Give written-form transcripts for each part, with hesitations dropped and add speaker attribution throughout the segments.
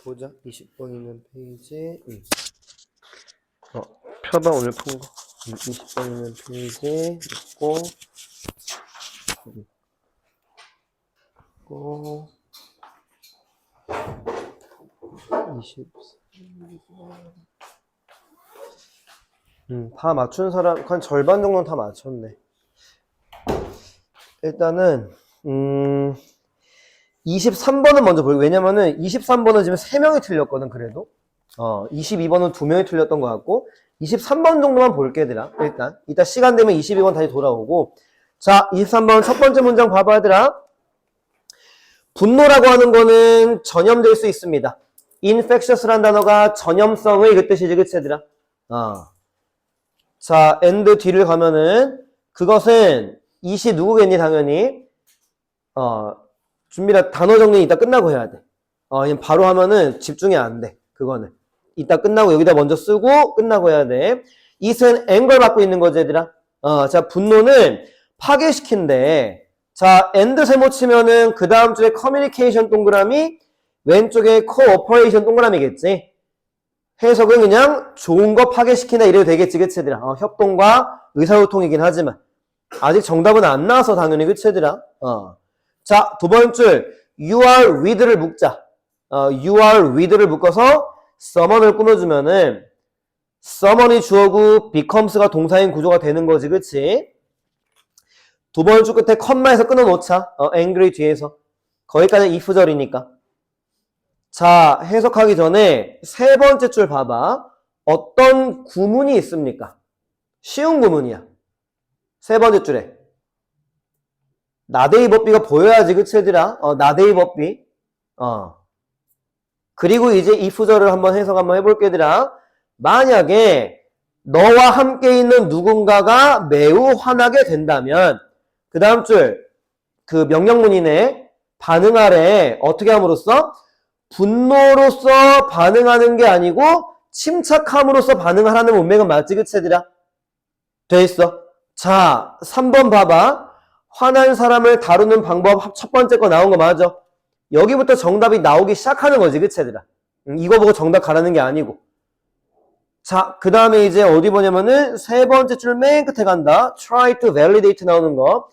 Speaker 1: 보자. 20번 있는 페이지. 표봐 오늘 푼 거. 20번 있는 페이지 있고, 있고, 다 맞춘 사람, 한 절반 정도는 다 맞췄네. 일단은, 23번은 먼저 볼게요. 왜냐면은 23번은 지금 3명이 틀렸거든, 그래도. 22번은 2명이 틀렸던 것 같고, 23번 정도만 볼게, 얘들아. 일단. 이따 시간 되면 22번 다시 돌아오고. 자, 23번 첫 번째 문장 봐봐, 얘들아. 분노라고 하는 거는 전염될 수 있습니다. infectious라는 단어가 전염성의 그 뜻이지, 그치, 얘들아? 자, and 뒤를 가면은, 그것은, 이시 누구겠니, 당연히? 준비라 단어 정리 이따 끝나고 해야 돼. 그냥 바로 하면은 집중이 안 돼. 그거는. 이따 끝나고 여기다 먼저 쓰고 끝나고 해야 돼. it은 anger를 받고 있는 거지, 얘들아. 자, 분노는 파괴시킨대. 자, and 세모 치면은 그 다음 줄에 communication 동그라미, 왼쪽에 cooperation 동그라미겠지. 해석은 그냥 좋은 거 파괴시킨다 이래도 되겠지, 그치, 얘들아? 협동과 의사소통이긴 하지만. 아직 정답은 안 나와서 당연히, 그치, 얘들아? 자, 두 번째 줄, you are with를 묶자. you are with를 묶어서 someone을 꾸며주면은 someone이 주어고 becomes가 동사인 구조가 되는 거지, 그치? 두 번째 줄 끝에 컴마에서 끊어놓자. angry 뒤에서. 거기까지 if절이니까. 자, 해석하기 전에 세 번째 줄 봐봐. 어떤 구문이 있습니까? 쉬운 구문이야. 세 번째 줄에. 나데이 법비가 보여야지, 그치, 얘들아? 나데이 법비. 그리고 이제 if절을 한번 해석 한번 해볼게, 얘들아. 만약에 너와 함께 있는 누군가가 매우 화나게 된다면, 그 다음 줄, 그 명령문이네. 반응하래. 어떻게 함으로써? 분노로서 반응하는 게 아니고, 침착함으로써 반응하라는 문맥은 맞지, 그치, 얘들아? 돼 있어. 자, 3번 봐봐. 화난 사람을 다루는 방법 첫 번째 거 나온 거 맞아? 여기부터 정답이 나오기 시작하는 거지, 그치, 얘들아? 이거 보고 정답 가라는 게 아니고. 자, 그 다음에 이제 어디 보냐면은 세 번째 줄 맨 끝에 간다. try to validate 나오는 거.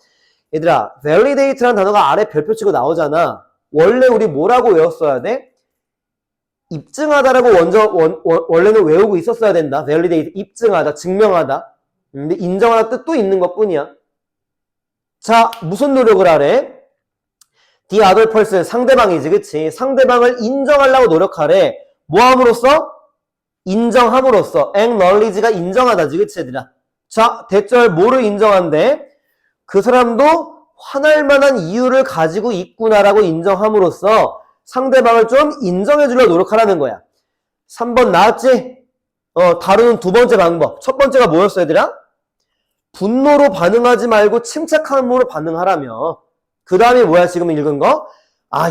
Speaker 1: 얘들아, validate라는 단어가 아래 별표 치고 나오잖아. 원래 우리 뭐라고 외웠어야 돼? 입증하다라고 원래는 외우고 있었어야 된다. validate, 입증하다, 증명하다. 근데 인정하다 뜻도 있는 것 뿐이야. 자, 무슨 노력을 하래? The other person, 상대방이지, 그치? 상대방을 인정하려고 노력하래. 뭐 함으로써? 인정함으로써. acknowledge가 인정하다지, 그치, 얘들아? 자, 대절 뭐를 인정한대? 그 사람도 화날 만한 이유를 가지고 있구나라고 인정함으로써 상대방을 좀 인정해주려고 노력하라는 거야. 3번 나왔지? 다루는 두 번째 방법. 첫 번째가 뭐였어, 얘들아? 분노로 반응하지 말고 침착함으로 반응하라며. 그 다음에 뭐야, 지금 읽은 거?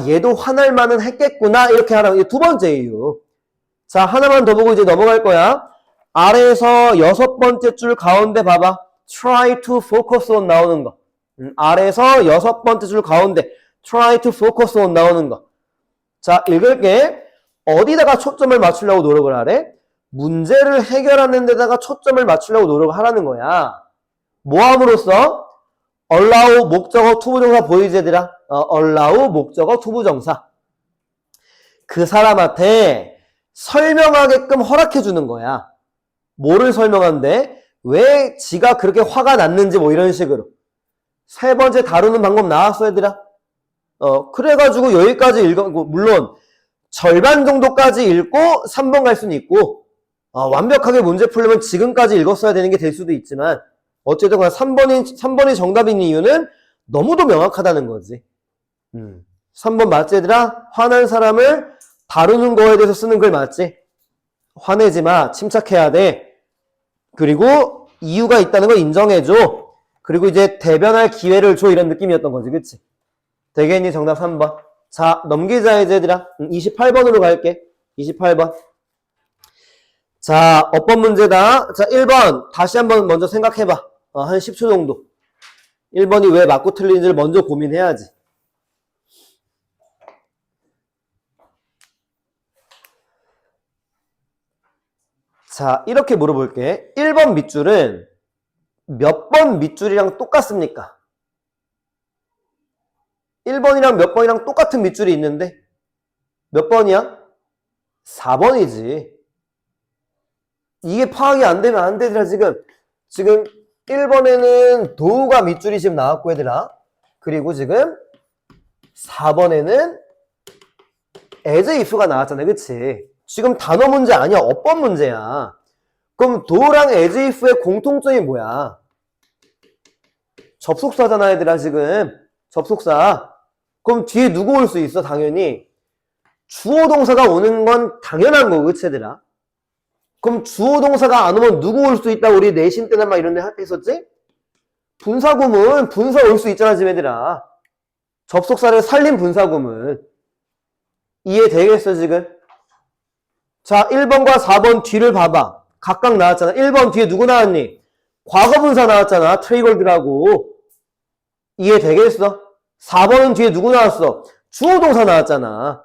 Speaker 1: 얘도 화날 만은 했겠구나. 이렇게 하라고. 이게 두 번째 이유. 자, 하나만 더 보고 이제 넘어갈 거야. 아래에서 여섯 번째 줄 가운데 봐봐. try to focus on 나오는 거. 아래에서 여섯 번째 줄 가운데 try to focus on 나오는 거. 자, 읽을게. 어디다가 초점을 맞추려고 노력을 하래? 문제를 해결하는 데다가 초점을 맞추려고 노력을 하라는 거야. 뭐 함으로써? allow 목적어 투부정사 보이지, 얘들아? allow 목적어 투부정사. 그 사람한테 설명하게끔 허락해 주는 거야. 뭐를 설명한대? 왜 지가 그렇게 화가 났는지 뭐 이런 식으로. 세 번째 다루는 방법 나왔어, 얘들아? 그래가지고 여기까지 읽고, 물론 절반 정도까지 읽고 3번 갈 수는 있고, 완벽하게 문제 풀려면 지금까지 읽었어야 되는 게 될 수도 있지만, 어쨌든 3번이 정답인 이유는 너무도 명확하다는 거지. 3번 맞지, 얘들아? 화난 사람을 다루는 거에 대해서 쓰는 글 맞지? 화내지 마. 침착해야 돼. 그리고 이유가 있다는 걸 인정해줘. 그리고 이제 대변할 기회를 줘. 이런 느낌이었던 거지. 그치? 되겠니? 정답 3번. 자, 넘기자, 이제 얘들아. 28번으로 갈게. 28번. 자, 어법 문제다. 자, 1번. 다시 한번 먼저 생각해봐. 한 10초 정도. 1번이 왜 맞고 틀린지를 먼저 고민해야지. 자, 이렇게 물어볼게. 1번 밑줄은 몇 번 밑줄이랑 똑같습니까? 1번이랑 몇 번이랑 똑같은 밑줄이 있는데 몇 번이야? 4번이지. 이게 파악이 안 되면 안 되더라, 지금 1번에는 도우가 밑줄이 지금 나왔고, 얘들아. 그리고 지금 4번에는 as if가 나왔잖아, 그치? 지금 단어 문제 아니야, 어법 문제야. 그럼 do랑 as if의 공통점이 뭐야? 접속사잖아, 얘들아, 지금. 접속사. 그럼 뒤에 누구 올 수 있어, 당연히? 주어 동사가 오는 건 당연한 거고, 그치, 얘들아? 그럼 주어 동사가 안 오면 누구 올 수 있다? 우리 내신 때나 막 이런 데 했었지? 분사구문, 분사 올 수 있잖아, 지금 얘들아. 접속사를 살린 분사구문. 이해되겠어, 지금? 자, 1번과 4번 뒤를 봐봐. 각각 나왔잖아. 1번 뒤에 누구 나왔니? 과거분사 나왔잖아. 트리걸드라고. 이해되겠어? 4번은 뒤에 누구 나왔어? 주어동사 나왔잖아.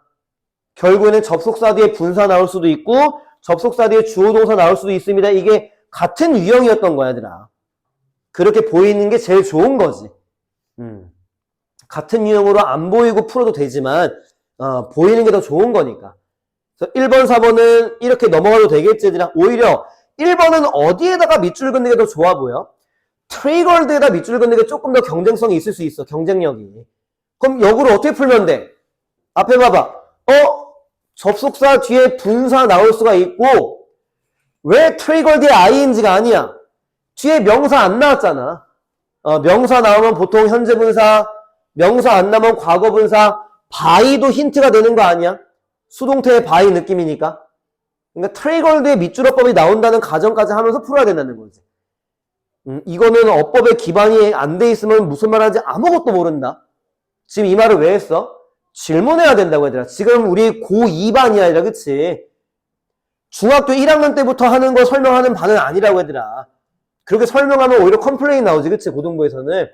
Speaker 1: 결국에는 접속사 뒤에 분사 나올 수도 있고 접속사 뒤에 주어동사 나올 수도 있습니다. 이게 같은 유형이었던 거야, 얘들아. 그렇게 보이는 게 제일 좋은 거지. 같은 유형으로 안 보이고 풀어도 되지만 보이는 게 더 좋은 거니까. 그래서 1번, 4번은 이렇게 넘어가도 되겠지, 얘들아. 오히려 1번은 어디에다가 밑줄 긋는 게 더 좋아 보여? 트리걸드에다 밑줄 긋는 게 조금 더 경쟁성이 있을 수 있어, 경쟁력이. 그럼 역으로 어떻게 풀면 돼? 앞에 봐봐. 접속사 뒤에 분사 나올 수가 있고 왜 트리걸드의 ing가 아니야? 뒤에 명사 안 나왔잖아. 명사 나오면 보통 현재 분사, 명사 안 나오면 과거 분사, by도 힌트가 되는 거 아니야? 수동태의 by 느낌이니까. 그러니까 트리걸드의 밑줄어법이 나온다는 가정까지 하면서 풀어야 된다는 거지. 이거는 어법에 기반이 안 돼 있으면 무슨 말 하는지 아무것도 모른다. 지금 이 말을 왜 했어? 질문해야 된다고 얘들아. 지금 우리 고2반이 아니라, 그치? 중학교 1학년 때부터 하는 거 설명하는 반은 아니라고 얘들아. 그렇게 설명하면 오히려 컴플레인 나오지, 그치? 고등부에서는.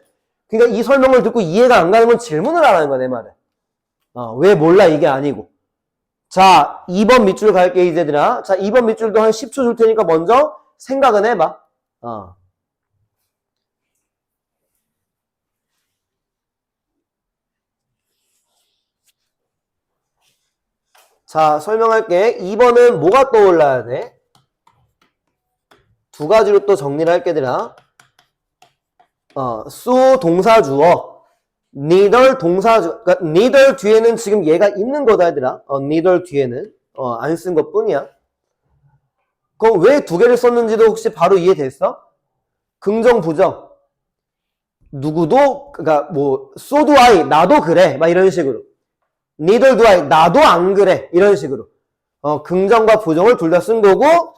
Speaker 1: 그러니까 이 설명을 듣고 이해가 안 가는 건 질문을 안 하는 거야, 내 말은. 왜 몰라, 이게 아니고. 자, 2번 밑줄 갈게, 이제들아. 자, 2번 밑줄도 한 10초 줄 테니까 먼저 생각은 해봐. 자, 설명할게. 2번은 뭐가 떠올라야 돼? 두 가지로 또 정리를 할게, 얘들아. 수 동사주어, neither 동사주, 그러니까 neither 뒤에는 지금 얘가 있는 거다, 얘들아. neither 뒤에는 안 쓴 것 뿐이야. 그럼 왜 두 개를 썼는지도 혹시 바로 이해됐어? 긍정, 부정. 누구도, 그러니까 뭐 so do I, 나도 그래, 막 이런 식으로. neither do I, 나도 안 그래, 이런 식으로. 긍정과 부정을 둘 다 쓴 거고,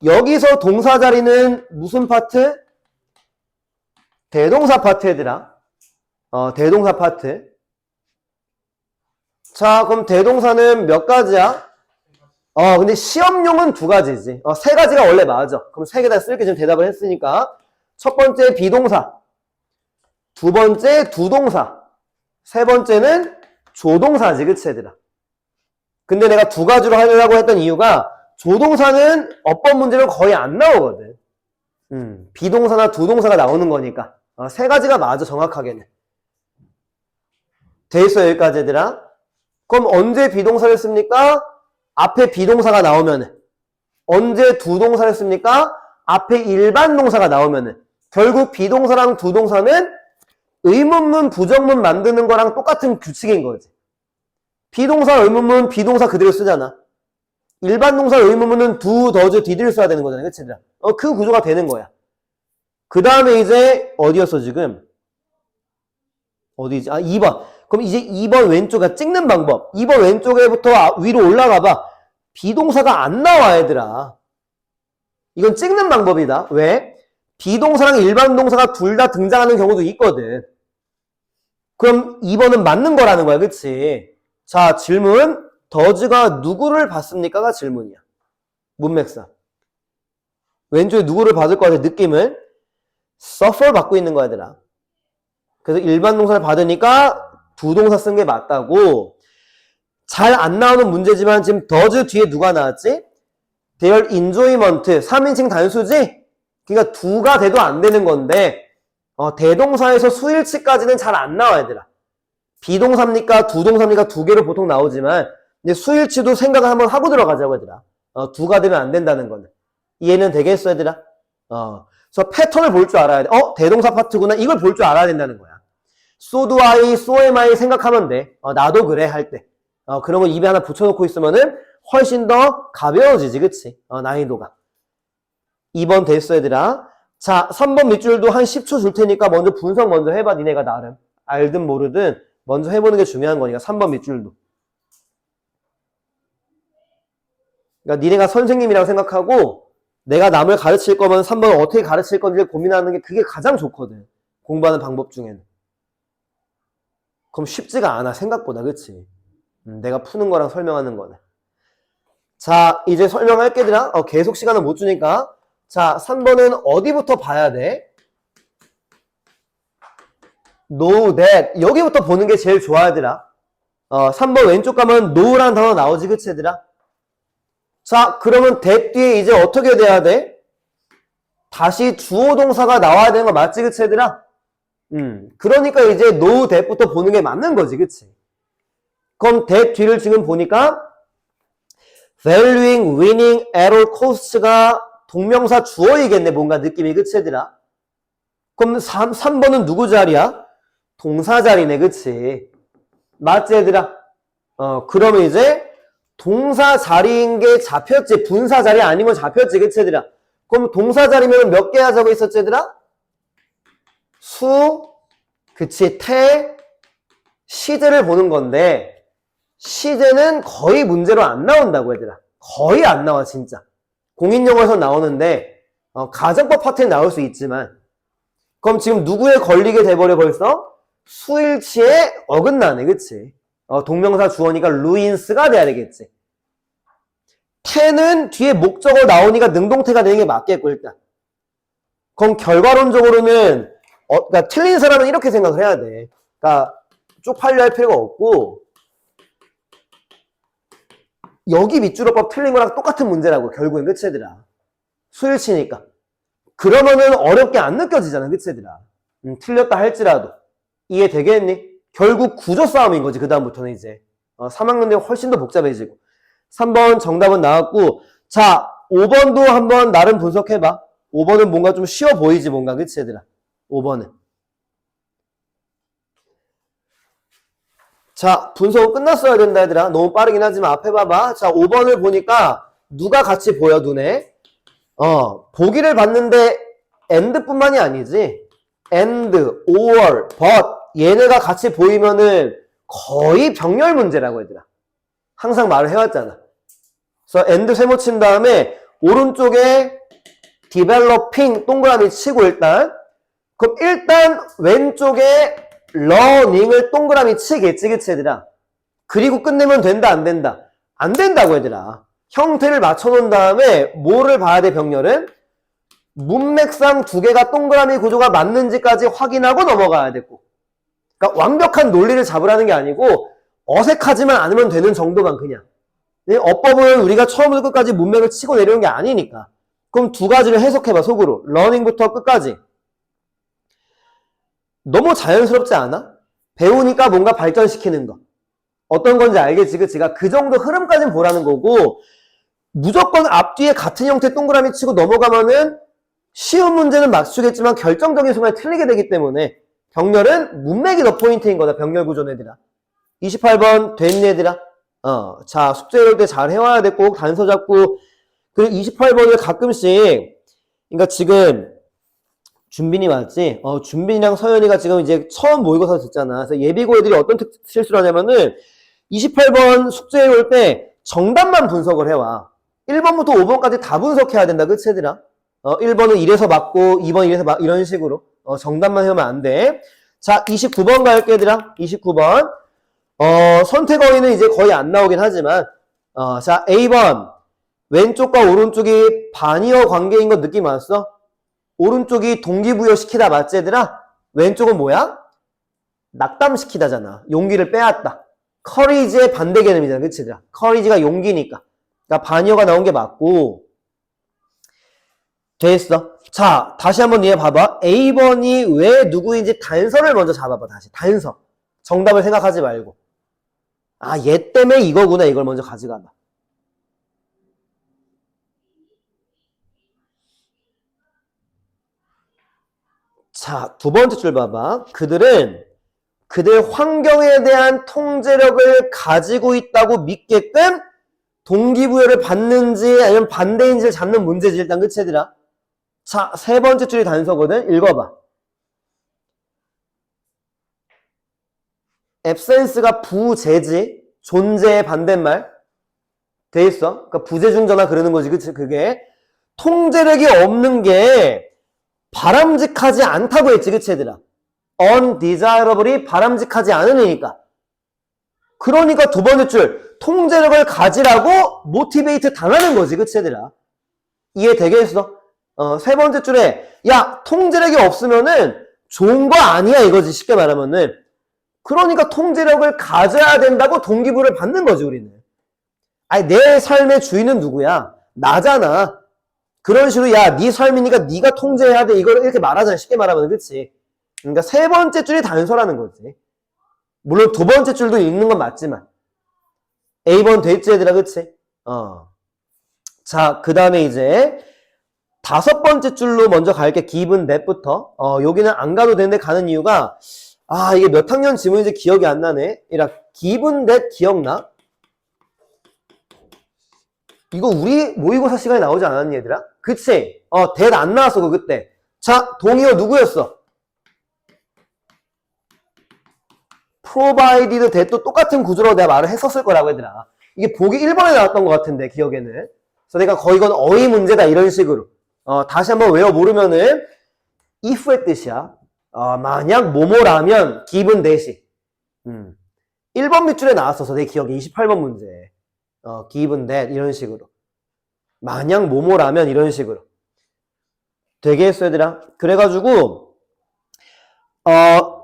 Speaker 1: 여기서 동사 자리는 무슨 파트? 대동사 파트, 얘들아. 대동사 파트. 자, 그럼 대동사는 몇 가지야? 근데 시험용은 두 가지지. 세 가지가 원래 맞아. 그럼 세 개 다 쓸게 지금 대답을 했으니까. 첫 번째 비동사. 두 번째 두동사. 세 번째는 조동사지, 그치, 얘들아? 근데 내가 두 가지로 하려고 했던 이유가 조동사는 어법 문제는 거의 안 나오거든. 비동사나 두동사가 나오는 거니까. 세 가지가 맞아, 정확하게는. 돼 있어, 여기까지, 얘들아? 그럼 언제 비동사를 씁니까? 앞에 비동사가 나오면은. 언제 두동사를 씁니까? 앞에 일반 동사가 나오면은. 결국 비동사랑 두동사는 의문문, 부정문 만드는 거랑 똑같은 규칙인 거지. 비동사, 의문문, 비동사 그대로 쓰잖아. 일반 동사, 의문문은 do, does, did를 써야 되는 거잖아. 그치? 그 구조가 되는 거야. 그 다음에 이제 어디였어, 지금? 어디지? 2번. 그럼 이제 2번 왼쪽에 찍는 방법. 2번 왼쪽에부터 위로 올라가 봐. 비동사가 안 나와, 얘들아. 이건 찍는 방법이다. 왜? 비동사랑 일반 동사가 둘 다 등장하는 경우도 있거든. 그럼 2번은 맞는 거라는 거야, 그치? 자, 질문. does가 누구를 받습니까가 질문이야. 문맥상. 왼쪽에 누구를 받을 거 같아, 느낌을. suffer 받고 있는 거야, 얘들아. 그래서 일반 동사를 받으니까 두 동사 쓴 게 맞다고. 잘 안 나오는 문제지만 지금 does 뒤에 누가 나왔지? their enjoyment 3인칭 단수지? 그러니까 두가 돼도 안 되는 건데 대동사에서 수일치까지는 잘 안 나와 얘들아. 비동사입니까? 두동사입니까? 두 개로 보통 나오지만 근데 수일치도 생각을 한번 하고 들어가자고 얘들아. 두가 되면 안 된다는 거는. 이해는 되겠어 얘들아? 그래서 패턴을 볼 줄 알아야 돼. 대동사 파트구나. 이걸 볼 줄 알아야 된다는 거야. so do I, so am I 생각하면 돼. 나도 그래 할 때. 그런 거 입에 하나 붙여놓고 있으면은 훨씬 더 가벼워지지, 그치? 난이도가. 2번 됐어, 얘들아. 자, 3번 밑줄도 한 10초 줄 테니까 먼저 분석 먼저 해봐, 니네가 나름. 알든 모르든 먼저 해보는 게 중요한 거니까, 3번 밑줄도. 그러니까 니네가 선생님이라고 생각하고 내가 남을 가르칠 거면 3번을 어떻게 가르칠 건지를 고민하는 게 그게 가장 좋거든. 공부하는 방법 중에는. 그럼 쉽지가 않아, 생각보다, 그치? 내가 푸는 거랑 설명하는 거는. 자, 이제 설명할게, 얘들아. 계속 시간을 못 주니까. 자, 3번은 어디부터 봐야 돼? know that. 여기부터 보는 게 제일 좋아, 얘들아. 3번 왼쪽 가면 know라는 단어 나오지, 그치, 얘들아? 자, 그러면 that 뒤에 이제 어떻게 돼야 돼? 다시 주어 동사가 나와야 되는 거 맞지, 그치, 얘들아? 그러니까 이제 know that부터 보는 게 맞는 거지, 그치? 그럼 that 뒤를 지금 보니까 valuing, winning, at all costs가 동명사 주어이겠네, 뭔가 느낌이, 그치, 얘들아? 그럼 3번은 누구 자리야? 동사 자리네, 그치? 맞지, 얘들아? 그러면 이제 동사 자리인 게 잡혔지. 분사 자리 아니면 잡혔지, 그치, 얘들아? 그럼 동사 자리면 몇 개 하자고 있었지, 얘들아? 수, 그치, 태, 시제를 보는 건데 시제는 거의 문제로 안 나온다고, 얘들아. 거의 안 나와, 진짜. 공인영어에서 나오는데 가정법 파트에 나올 수 있지만 그럼 지금 누구에 걸리게 돼버려 벌써? 수일치에 어긋나네, 그치? 동명사 주어니까 루인스가 돼야 되겠지. 태는 뒤에 목적어 나오니까 능동태가 되는 게 맞겠고, 일단. 그럼 결과론적으로는 그러니까 틀린 사람은 이렇게 생각을 해야 돼. 그러니까 쪽팔려 할 필요가 없고 여기 밑줄어법 틀린 거랑 똑같은 문제라고, 결국엔, 그치, 얘들아? 수일치니까. 그러면은 어렵게 안 느껴지잖아, 그치, 얘들아? 틀렸다 할지라도. 이해되겠니? 결국 구조 싸움인 거지, 그다음부터는 이제. 3학년 되면 훨씬 더 복잡해지고. 3번 정답은 나왔고, 자, 5번도 한번 나름 분석해봐. 5번은 뭔가 좀 쉬워 보이지, 뭔가, 그치, 얘들아? 5번은. 자, 분석은 끝났어야 된다, 얘들아. 너무 빠르긴 하지만 앞에 봐봐. 자, 5번을 보니까 누가 같이 보여, 눈에? 보기를 봤는데 and뿐만이 아니지. and, or, but 얘네가 같이 보이면은 거의 병렬 문제라고, 얘들아. 항상 말을 해왔잖아. 그래서 and 세모 친 다음에 오른쪽에 developing 동그라미 치고 그럼 일단 왼쪽에 learning을 동그라미 치겠지, 그치, 얘들아? 그리고 끝내면 된다, 안 된다? 안 된다고, 얘들아. 형태를 맞춰놓은 다음에 뭐를 봐야 돼, 병렬은? 문맥상 두 개가 동그라미 구조가 맞는지까지 확인하고 넘어가야 되고. 그러니까 완벽한 논리를 잡으라는 게 아니고 어색하지만 않으면 되는 정도만 그냥. 어법은 우리가 처음부터 끝까지 문맥을 치고 내려오는 게 아니니까. 그럼 두 가지를 해석해봐, 속으로. 러닝부터 끝까지. 너무 자연스럽지 않아? 배우니까 뭔가 발전시키는 거. 어떤 건지 알겠지, 그치가? 그 정도 흐름까지는 보라는 거고 무조건 앞뒤에 같은 형태 동그라미 치고 넘어가면은 쉬운 문제는 맞추겠지만 결정적인 순간에 틀리게 되기 때문에 병렬은 문맥이 더 포인트인 거다, 병렬 구조는, 얘들아. 28번 됐니, 얘들아? 자, 숙제 이럴 때 잘 해와야 돼. 꼭 단서 잡고. 그리고 28번을 가끔씩, 그러니까 지금 준빈이 맞지? 준빈이랑 서연이가 지금 이제 처음 모의고사 듣잖아. 그래서 예비고 애들이 어떤 실수를 하냐면은 28번 숙제에 올 때 정답만 분석을 해와. 1번부터 5번까지 다 분석해야 된다, 그치, 얘들아? 1번은 이래서 맞고 2번 이래서 이런 식으로 정답만 해오면 안 돼. 자, 29번 갈게, 얘들아. 29번. 선택 어휘는 이제 거의 안 나오긴 하지만 자, A번. 왼쪽과 오른쪽이 반이어 관계인 거 느낌 왔어? 오른쪽이 동기부여시키다, 맞지, 얘들아? 왼쪽은 뭐야? 낙담시키다잖아. 용기를 빼앗다. 커리지의 반대 개념이잖아, 그치, 얘들아? 커리지가 용기니까. 그러니까 반이어가 나온 게 맞고, 돼 있어. 자, 다시 한번 이해 봐봐. A번이 왜 누구인지 단서를 먼저 잡아봐. 다시 단서. 정답을 생각하지 말고. 아, 얘 때문에 이거구나. 이걸 먼저 가져가봐. 자, 두 번째 줄 봐봐. 그들은 그들 환경에 대한 통제력을 가지고 있다고 믿게끔 동기부여를 받는지 아니면 반대인지를 잡는 문제지. 일단 그치 얘들아? 자, 세 번째 줄이 단서거든. 읽어봐. absence가 부재지. 존재의 반대말. 돼 있어. 그러니까 부재중전화 그러는 거지. 그치? 그게 통제력이 없는 게 바람직하지 않다고 했지. 그치 얘들아? undesirable이 바람직하지 않으니까. 그러니까 두 번째 줄 통제력을 가지라고 모티베이트 당하는 거지. 그치 얘들아? 이해되겠어? 세 번째 줄에 야 통제력이 없으면은 좋은 거 아니야 이거지. 쉽게 말하면은. 그러니까 통제력을 가져야 된다고 동기부여를 받는 거지 우리는. 아니 내 삶의 주인은 누구야? 나잖아. 그런 식으로 야 네 삶이니까 네가 통제해야 돼 이걸 이렇게 말하잖아. 쉽게 말하면. 그치? 그러니까 세 번째 줄이 단서라는 거지. 물론 두 번째 줄도 읽는 건 맞지만 A번 됐지 얘들아. 그치? 자, 그 다음에 이제 다섯 번째 줄로 먼저 갈게. given that부터. 여기는 안 가도 되는데 가는 이유가 이게 몇 학년 지문인지 기억이 안 나네. 이라 given that 기억나? 이거 우리 모의고사 시간에 나오지 않았니 얘들아? 그치? that 안 나왔어 그때. 자, 동의어 누구였어? provided that도 똑같은 구조로 내가 말을 했었을 거라고 얘들아. 이게 보기 1번에 나왔던 것 같은데 기억에는. 그래서 내가 거의 이건 어휘 문제다 이런 식으로. 다시 한번 외워 모르면은 if의 뜻이야. 만약 뭐뭐라면 given that이. 1번 밑줄에 나왔어서 내 기억에 28번 문제. given that 이런 식으로. 만약 뭐뭐라면 이런 식으로. 되겠어 얘들아? 그래가지고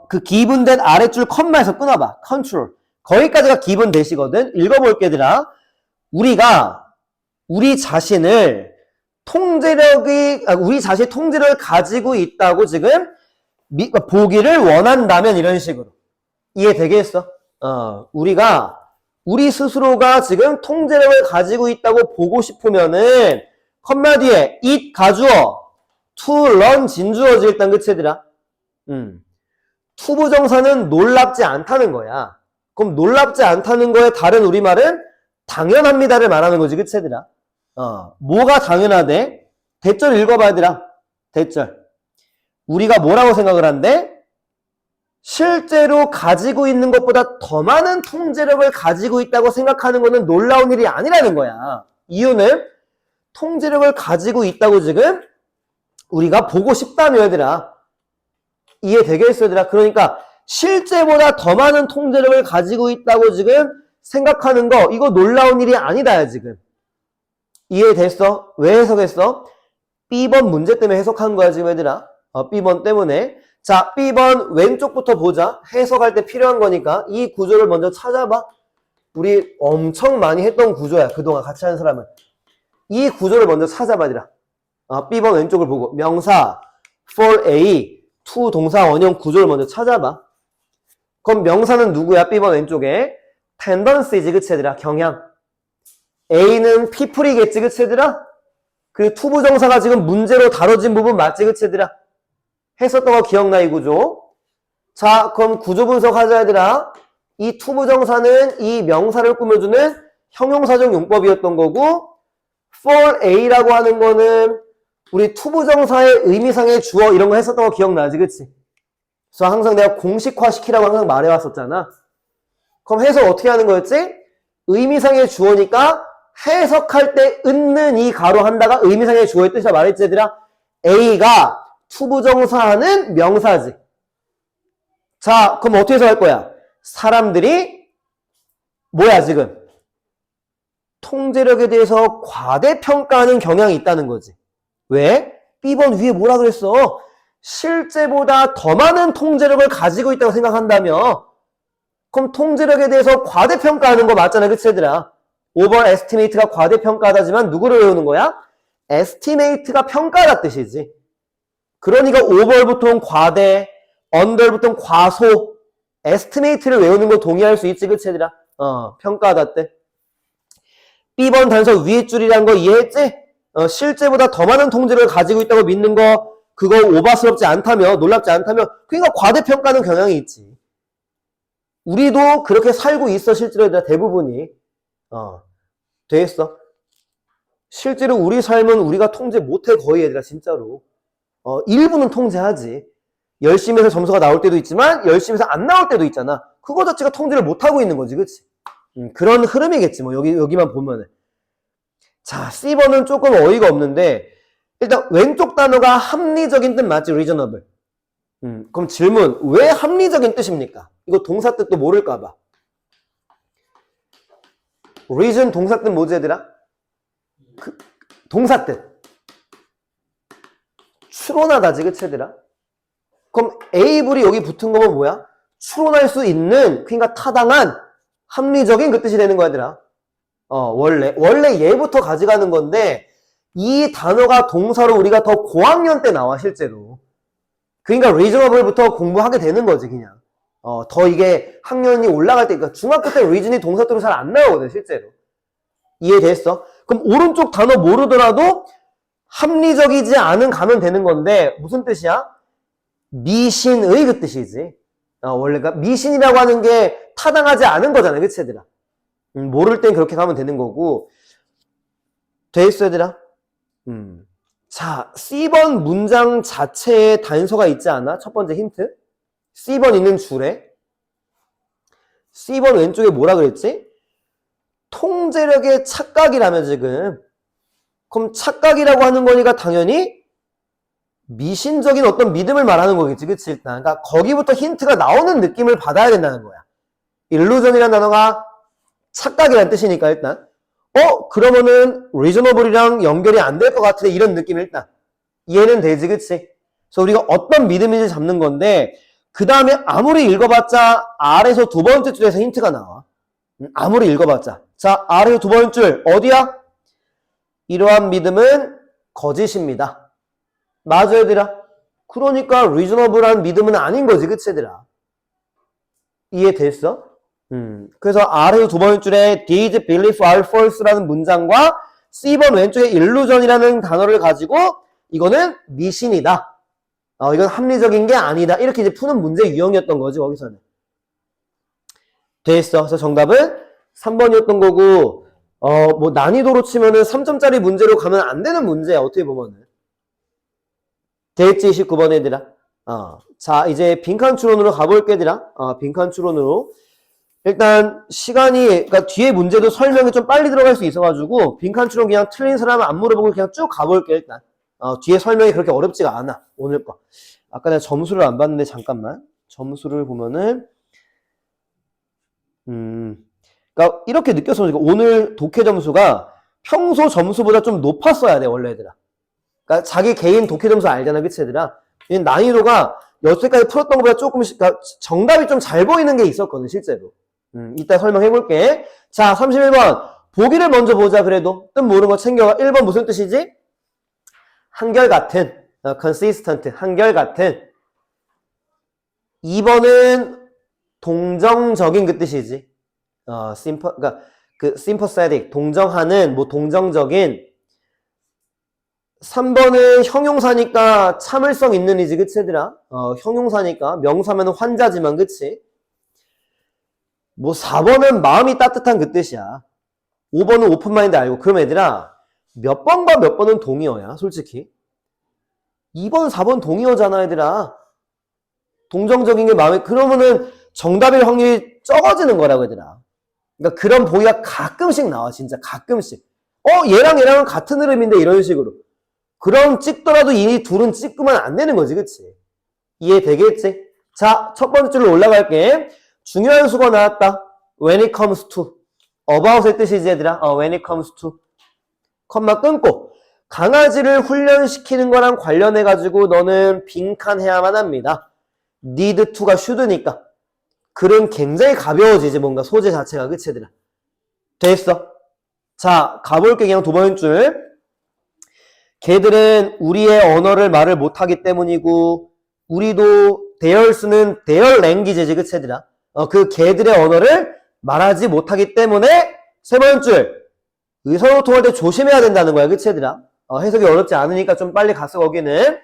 Speaker 1: 그 given that 아랫줄 컴마에서 끊어봐. control. 거기까지가 given that이거든. 읽어볼게 얘들아. 우리가 우리 자신을 우리 자신이 통제력을 가지고 있다고 지금 보기를 원한다면 이런 식으로. 이해되겠어? 우리가 우리 스스로가 지금 통제력을 가지고 있다고 보고 싶으면은 컴마 뒤에 it 가주어 to learn 진주어지 일단 그치 얘들아? 투부정사는 놀랍지 않다는 거야. 그럼 놀랍지 않다는 거에 다른 우리말은 당연합니다를 말하는 거지 그치 얘들아? 뭐가 당연하대? 대절 읽어봐 얘들아. 대절. 우리가 뭐라고 생각을 한대? 실제로 가지고 있는 것보다 더 많은 통제력을 가지고 있다고 생각하는 것은 놀라운 일이 아니라는 거야. 이유는 통제력을 가지고 있다고 지금 우리가 보고 싶다며 얘들아. 이해되겠어 얘들아? 그러니까 실제보다 더 많은 통제력을 가지고 있다고 지금 생각하는 거 이거 놀라운 일이 아니다 지금. 이해됐어? 왜 해석했어? B번 문제 때문에 해석한 거야 지금 얘들아. B번 때문에. 자, B번 왼쪽부터 보자. 해석할 때 필요한 거니까 이 구조를 먼저 찾아봐. 우리 엄청 많이 했던 구조야. 그동안 같이 하는 사람은. 이 구조를 먼저 찾아봐 얘들아. B번 왼쪽을 보고 명사 for A to 동사 원형 구조를 먼저 찾아봐. 그럼 명사는 누구야? B번 왼쪽에 tendency지 그치 얘들아? 경향. A는 people이겠지 그치 얘들아? 그리고 투부정사가 지금 문제로 다뤄진 부분 맞지 그치 얘들아? 했었던 거 기억나 이 구조? 자 그럼 구조 분석하자 얘들아. 이 투부정사는 이 명사를 꾸며주는 형용사적 용법이었던 거고 for A라고 하는 거는 우리 투부정사의 의미상의 주어 이런 거 했었던 거 기억나지 그치? 그래서 항상 내가 공식화 시키라고 항상 말해왔었잖아. 그럼 해석 어떻게 하는 거였지? 의미상의 주어니까 해석할 때 은는 이 가로 한다가 의미상의 주어의 뜻이라 말했지 얘들아. A가 투부정사는 명사지. 자 그럼 어떻게 해석할 거야? 사람들이 뭐야 지금? 통제력에 대해서 과대평가하는 경향이 있다는 거지. 왜? B번 위에 뭐라 그랬어? 실제보다 더 많은 통제력을 가지고 있다고 생각한다며. 그럼 통제력에 대해서 과대평가하는 거 맞잖아 그치 얘들아? overestimate가 과대평가하다지만 누구를 외우는 거야? estimate가 평가라 뜻이지. 그러니까 over 보통 과대, under 보통 과소, estimate를 외우는 거 동의할 수 있지, 그치, 얘들아? 평가하다 때. B번 단서 위에 줄이란 거 이해했지? 실제보다 더 많은 통지를 가지고 있다고 믿는 거, 그거 오바스럽지 않다며, 놀랍지 않다며, 그러니까 과대평가는 경향이 있지. 우리도 그렇게 살고 있어, 실제로 얘들아, 대부분이. 돼 있어. 실제로 우리 삶은 우리가 통제 못해, 거의 얘들아, 진짜로. 일부는 통제하지. 열심히 해서 점수가 나올 때도 있지만, 열심히 해서 안 나올 때도 있잖아. 그거 자체가 통제를 못하고 있는 거지, 그치? 그런 흐름이겠지, 뭐, 여기만 보면은. 자, C번은 조금 어이가 없는데, 일단, 왼쪽 단어가 합리적인 뜻 맞지, reasonable. 그럼 질문, 왜 합리적인 뜻입니까? 이거 동사 뜻도 모를까봐. reason 동사 뜻 뭐지, 얘들아? 동사 뜻. 추론하다지, 그치, 얘들아? 그럼 able이 여기 붙은 거면 뭐야? 추론할 수 있는, 그러니까 타당한, 합리적인 그 뜻이 되는 거야, 얘들아. 원래 얘부터 가져가는 건데, 이 단어가 동사로 우리가 더 고학년 때 나와, 실제로. 그러니까 reasonable부터 공부하게 되는 거지, 그냥. 더 이게 학년이 올라갈 때, 그러니까 중학교 때 reason이 동사로 잘 안 나오거든, 실제로. 이해됐어? 그럼 오른쪽 단어 모르더라도 합리적이지 않은 가면 되는 건데, 무슨 뜻이야? 미신의 그 뜻이지. 원래가 미신이라고 하는 게 타당하지 않은 거잖아, 그치, 얘들아? 모를 땐 그렇게 가면 되는 거고. 돼 있어, 얘들아? 자, C번 문장 자체에 단서가 있지 않아? 첫 번째 힌트. C번 있는 줄에. C번 왼쪽에 뭐라 그랬지? 통제력의 착각이라며, 지금. 그럼 착각이라고 하는 거니까 당연히 미신적인 어떤 믿음을 말하는 거겠지, 그치, 일단. 그러니까 거기부터 힌트가 나오는 느낌을 받아야 된다는 거야. illusion이라는 단어가 착각이라는 뜻이니까, 일단. 그러면은 reasonable이랑 연결이 안 될 것 같은데, 이런 느낌 일단. 이해는 되지, 그치? 그래서 우리가 어떤 믿음인지 잡는 건데, 그 다음에 아무리 읽어봤자 아래에서 두 번째 줄에서 힌트가 나와. 아무리 읽어봤자. 자, 아래에서 두 번째 줄, 어디야? 이러한 믿음은 거짓입니다. 맞아, 얘들아? 그러니까 reasonable한 믿음은 아닌 거지, 그치, 얘들아? 이해됐어? 그래서 아래의 두 번째 줄에 these beliefs are false라는 문장과 C번 왼쪽에 illusion이라는 단어를 가지고 이거는 미신이다. 이건 합리적인 게 아니다. 이렇게 이제 푸는 문제 유형이었던 거지, 거기서는. 됐어. 그래서 정답은 3번이었던 거고, 뭐 난이도로 치면은 3점짜리 문제로 가면 안 되는 문제야, 어떻게 보면은. 됐지, 29번 애들아. 자, 이제 빈칸 추론으로 가볼게, 얘들아. 빈칸 추론으로. 일단 시간이, 그러니까 뒤에 문제도 설명이 좀 빨리 들어갈 수 있어가지고 빈칸 추론 그냥 틀린 사람은 안 물어보고 그냥 쭉 가볼게, 일단. 뒤에 설명이 그렇게 어렵지가 않아, 오늘 거. 아까 내가 점수를 안 봤는데 잠깐만. 점수를 보면은 그러니까 이렇게 느꼈어. 오늘 독해 점수가 평소 점수보다 좀 높았어야 돼, 원래 얘들아. 그러니까 자기 개인 독해 점수 알잖아, 그치, 얘들아? 난이도가 여태까지 풀었던 것보다 조금씩, 그러니까 정답이 좀 잘 보이는 게 있었거든, 실제로. 이따 설명해볼게. 자, 31번. 보기를 먼저 보자, 그래도. 뜻 모르는 거 챙겨가. 1번 무슨 뜻이지? 한결같은. consistent. 한결같은. 2번은 동정적인 그 뜻이지. 그러니까 그 sympathetic. 동정하는, 뭐 동정적인. 3번은 형용사니까 참을성 있는 이지, 그치, 얘들아? 형용사니까. 명사면 환자지만, 그치? 뭐 4번은 마음이 따뜻한 그 뜻이야. 5번은 오픈마인드 알고. 그럼 얘들아, 몇 번과 몇 번은 동의어야, 솔직히? 2번, 4번 동의어잖아, 얘들아. 동정적인 게 마음에, 그러면은 정답일 확률이 적어지는 거라고, 얘들아. 그러니까 그런 보기가 가끔씩 나와, 진짜 가끔씩. 얘랑 얘랑은 같은 흐름인데, 이런 식으로. 그럼 찍더라도 이 둘은 찍으면 안 되는 거지, 그치? 이해되겠지? 자, 첫 번째 줄로 올라갈게. 중요한 수가 나왔다. When it comes to. about의 뜻이지, 얘들아. when it comes to. 컴마 끊고. 강아지를 훈련시키는 거랑 관련해가지고 너는 빈칸해야만 합니다. need to가 should니까. 글은 굉장히 가벼워지지, 뭔가 소재 자체가. 그치, 얘들아? 됐어. 자, 가볼게, 그냥 두 번째 줄. 걔들은 우리의 언어를 말을 못하기 때문이고 우리도 their 쓰는 their language지 그치 얘들아? 그 걔들의 언어를 말하지 못하기 때문에 세 번째 줄 의사소통할 때 조심해야 된다는 거야 그치 얘들아? 해석이 어렵지 않으니까 좀 빨리 갔어 거기는.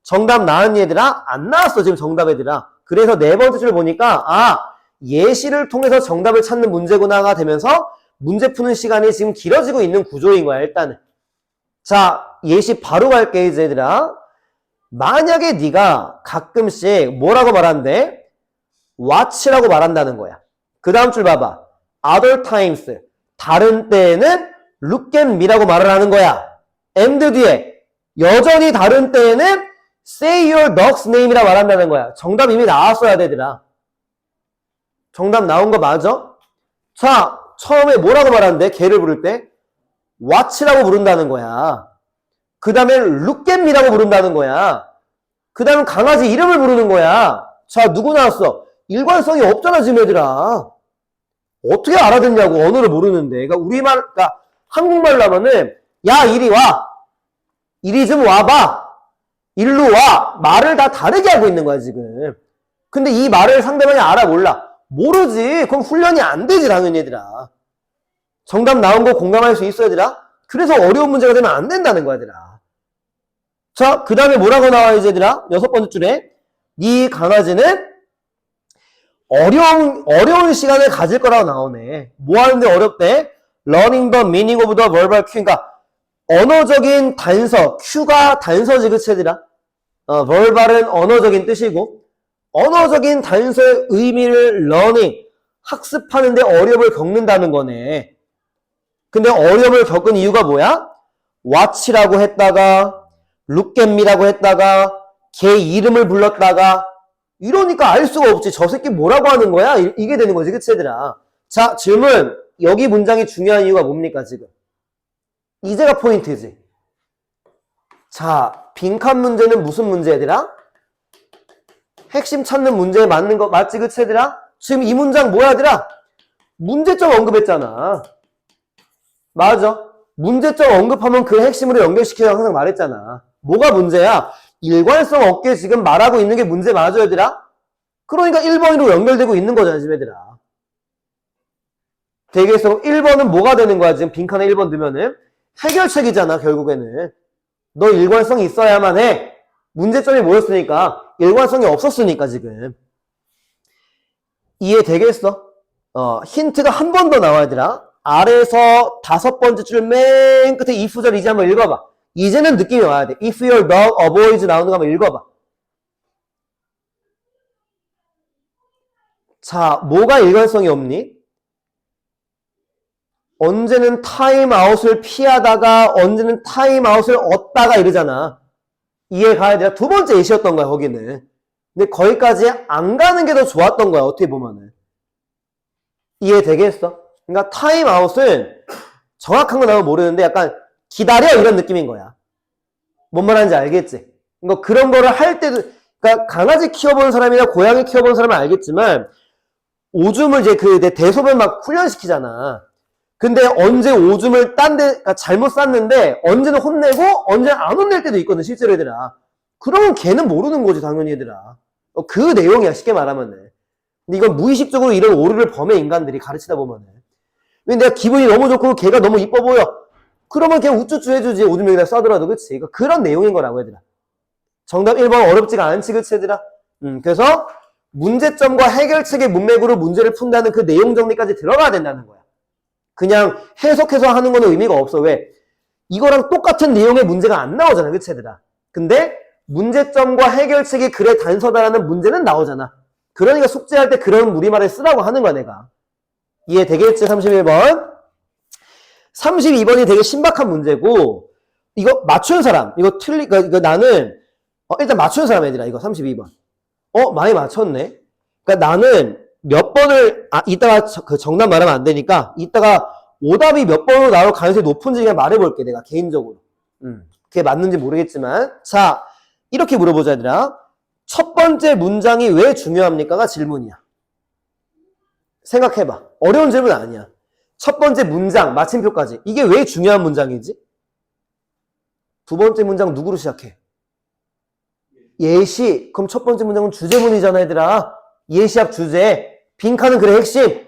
Speaker 1: 정답 나왔니 얘들아? 안 나왔어 지금 정답 얘들아. 그래서 네 번째 줄 보니까 예시를 통해서 정답을 찾는 문제구나가 되면서 문제 푸는 시간이 지금 길어지고 있는 구조인 거야 일단은. 자 예시 바로 갈게 이제 얘들아. 만약에 네가 가끔씩 뭐라고 말한대? watch라고 말한다는 거야. 그 다음 줄 봐봐. other times 다른 때에는 look at me라고 말을 하는 거야. and 뒤에 여전히 다른 때에는 say your dog's name이라 말한다는 거야. 정답 이미 나왔어야 되더라. 정답 나온 거 맞아? 자 처음에 뭐라고 말하는데? 개를 부를 때 watch라고 부른다는 거야. 그 다음에 look at me라고 부른다는 거야. 그 다음에 강아지 이름을 부르는 거야. 자 누구 나왔어? 일관성이 없잖아 지금 얘들아. 어떻게 알아듣냐고 언어를 모르는데. 그러니까 한국말로 하면은 야 이리 와. 이리 좀 와봐. 일로 와. 말을 다 다르게 하고 있는 거야 지금. 근데 이 말을 상대방이 알아 몰라? 모르지. 그럼 훈련이 안 되지 당연히 얘들아. 정답 나온 거 공감할 수 있어 얘들아? 그래서 어려운 문제가 되면 안 된다는 거야 얘들아. 자 그 다음에 뭐라고 나와야지 얘들아? 여섯 번째 줄에 네 강아지는 어려운 시간을 가질 거라고 나오네. 뭐 하는데 어렵대? Learning the meaning of the verbal cue. 그러니까 언어적인 단서, cue가 단서지 그치 얘들아? verbal은 언어적인 뜻이고 언어적인 단서의 의미를 learning, 학습하는데 어려움을 겪는다는 거네. 근데 어려움을 겪은 이유가 뭐야? watch라고 했다가 look at me라고 했다가 걔 이름을 불렀다가 이러니까 알 수가 없지. 저 새끼 뭐라고 하는 거야? 이게 되는 거지 그치 얘들아? 자 질문. 여기 문장이 중요한 이유가 뭡니까 지금? 이제가 포인트지. 자 빈칸 문제는 무슨 문제 얘들아? 핵심 찾는 문제에 맞는 거 맞지 그치 얘들아? 지금 이 문장 뭐야 얘들아? 문제점 언급했잖아. 맞아. 문제점 언급하면 그 핵심으로 연결시키라고 항상 말했잖아. 뭐가 문제야? 일관성 없게 지금 말하고 있는 게 문제 맞아 얘들아? 그러니까 1번으로 연결되고 있는 거잖아 지금 얘들아. 되겠어. 1번은 뭐가 되는 거야 지금 빈칸에 1번 넣으면은? 해결책이잖아 결국에는. 너 일관성이 있어야만 해. 문제점이 뭐였으니까? 일관성이 없었으니까 지금. 이해되겠어? 힌트가 한 번 더 나와야 되라. 아래에서 다섯 번째 줄 맨 끝에 if 절 이제 한번 읽어봐. 이제는 느낌이 와야 돼. If your dog avoids 나오는 거 한번 읽어봐. 자, 뭐가 일관성이 없니? 언제는 타임아웃을 피하다가 언제는 타임아웃을 얻다가 이러잖아. 이해 가야 돼. 두 번째 예시였던 거야 거기는. 근데 거기까지 안 가는 게 더 좋았던 거야 어떻게 보면은. 이해되겠어? 그러니까 타임아웃은 정확한 건 나도 모르는데 약간 기다려 이런 느낌인 거야. 뭔 말하는지 알겠지? 그러니까 그런 거를 할 때도 그러니까 강아지 키워보는 사람이나 고양이 키워보는 사람은 알겠지만 오줌을 이제 내 대소변 막 훈련시키잖아. 근데 언제 오줌을 그러니까 잘못 쌌는데 언제는 혼내고 언제는 안 혼낼 때도 있거든 실제로 얘들아. 그러면 걔는 모르는 거지 당연히 얘들아. 그 내용이야 쉽게 말하면은. 근데 이건 무의식적으로 이런 오류를 범해 인간들이 가르치다 보면은. 왜 내가 기분이 너무 좋고 걔가 너무 이뻐 보여. 그러면 그냥 우쭈쭈 해주지 오줌 여기다 싸더라도 그치? 그러니까 그런 내용인 거라고 얘들아. 정답 1번 어렵지가 않지 그치 얘들아? 그래서 문제점과 해결책의 문맥으로 문제를 푼다는 그 내용 정리까지 들어가야 된다는 거야. 그냥 해석해서 하는 거는 의미가 없어. 왜? 이거랑 똑같은 내용의 문제가 안 나오잖아. 그치 얘들아? 근데 문제점과 해결책이 글의 단서다라는 문제는 나오잖아. 그러니까 숙제할 때 그런 우리말을 쓰라고 하는 거야 내가. 이해되겠지? 31번. 32번이 되게 신박한 문제고 이거 맞추는 사람 이거 이거 나는 일단 맞추는 사람 애들아 이거 32번 많이 맞췄네. 그러니까 나는 몇 번을 이따가 그 정답 말하면 안 되니까 이따가 오답이 몇 번으로 나올 가능성이 높은지 그냥 말해볼게 내가 개인적으로. 그게 맞는지 모르겠지만 자 이렇게 물어보자 얘들아. 첫 번째 문장이 왜 중요합니까가 질문이야. 생각해봐. 어려운 질문 아니야. 첫 번째 문장, 마침표까지. 이게 왜 중요한 문장이지? 두 번째 문장 누구로 시작해? 예시. 그럼 첫 번째 문장은 주제문이잖아, 얘들아. 예시합 주제. 빈칸은 그래, 핵심.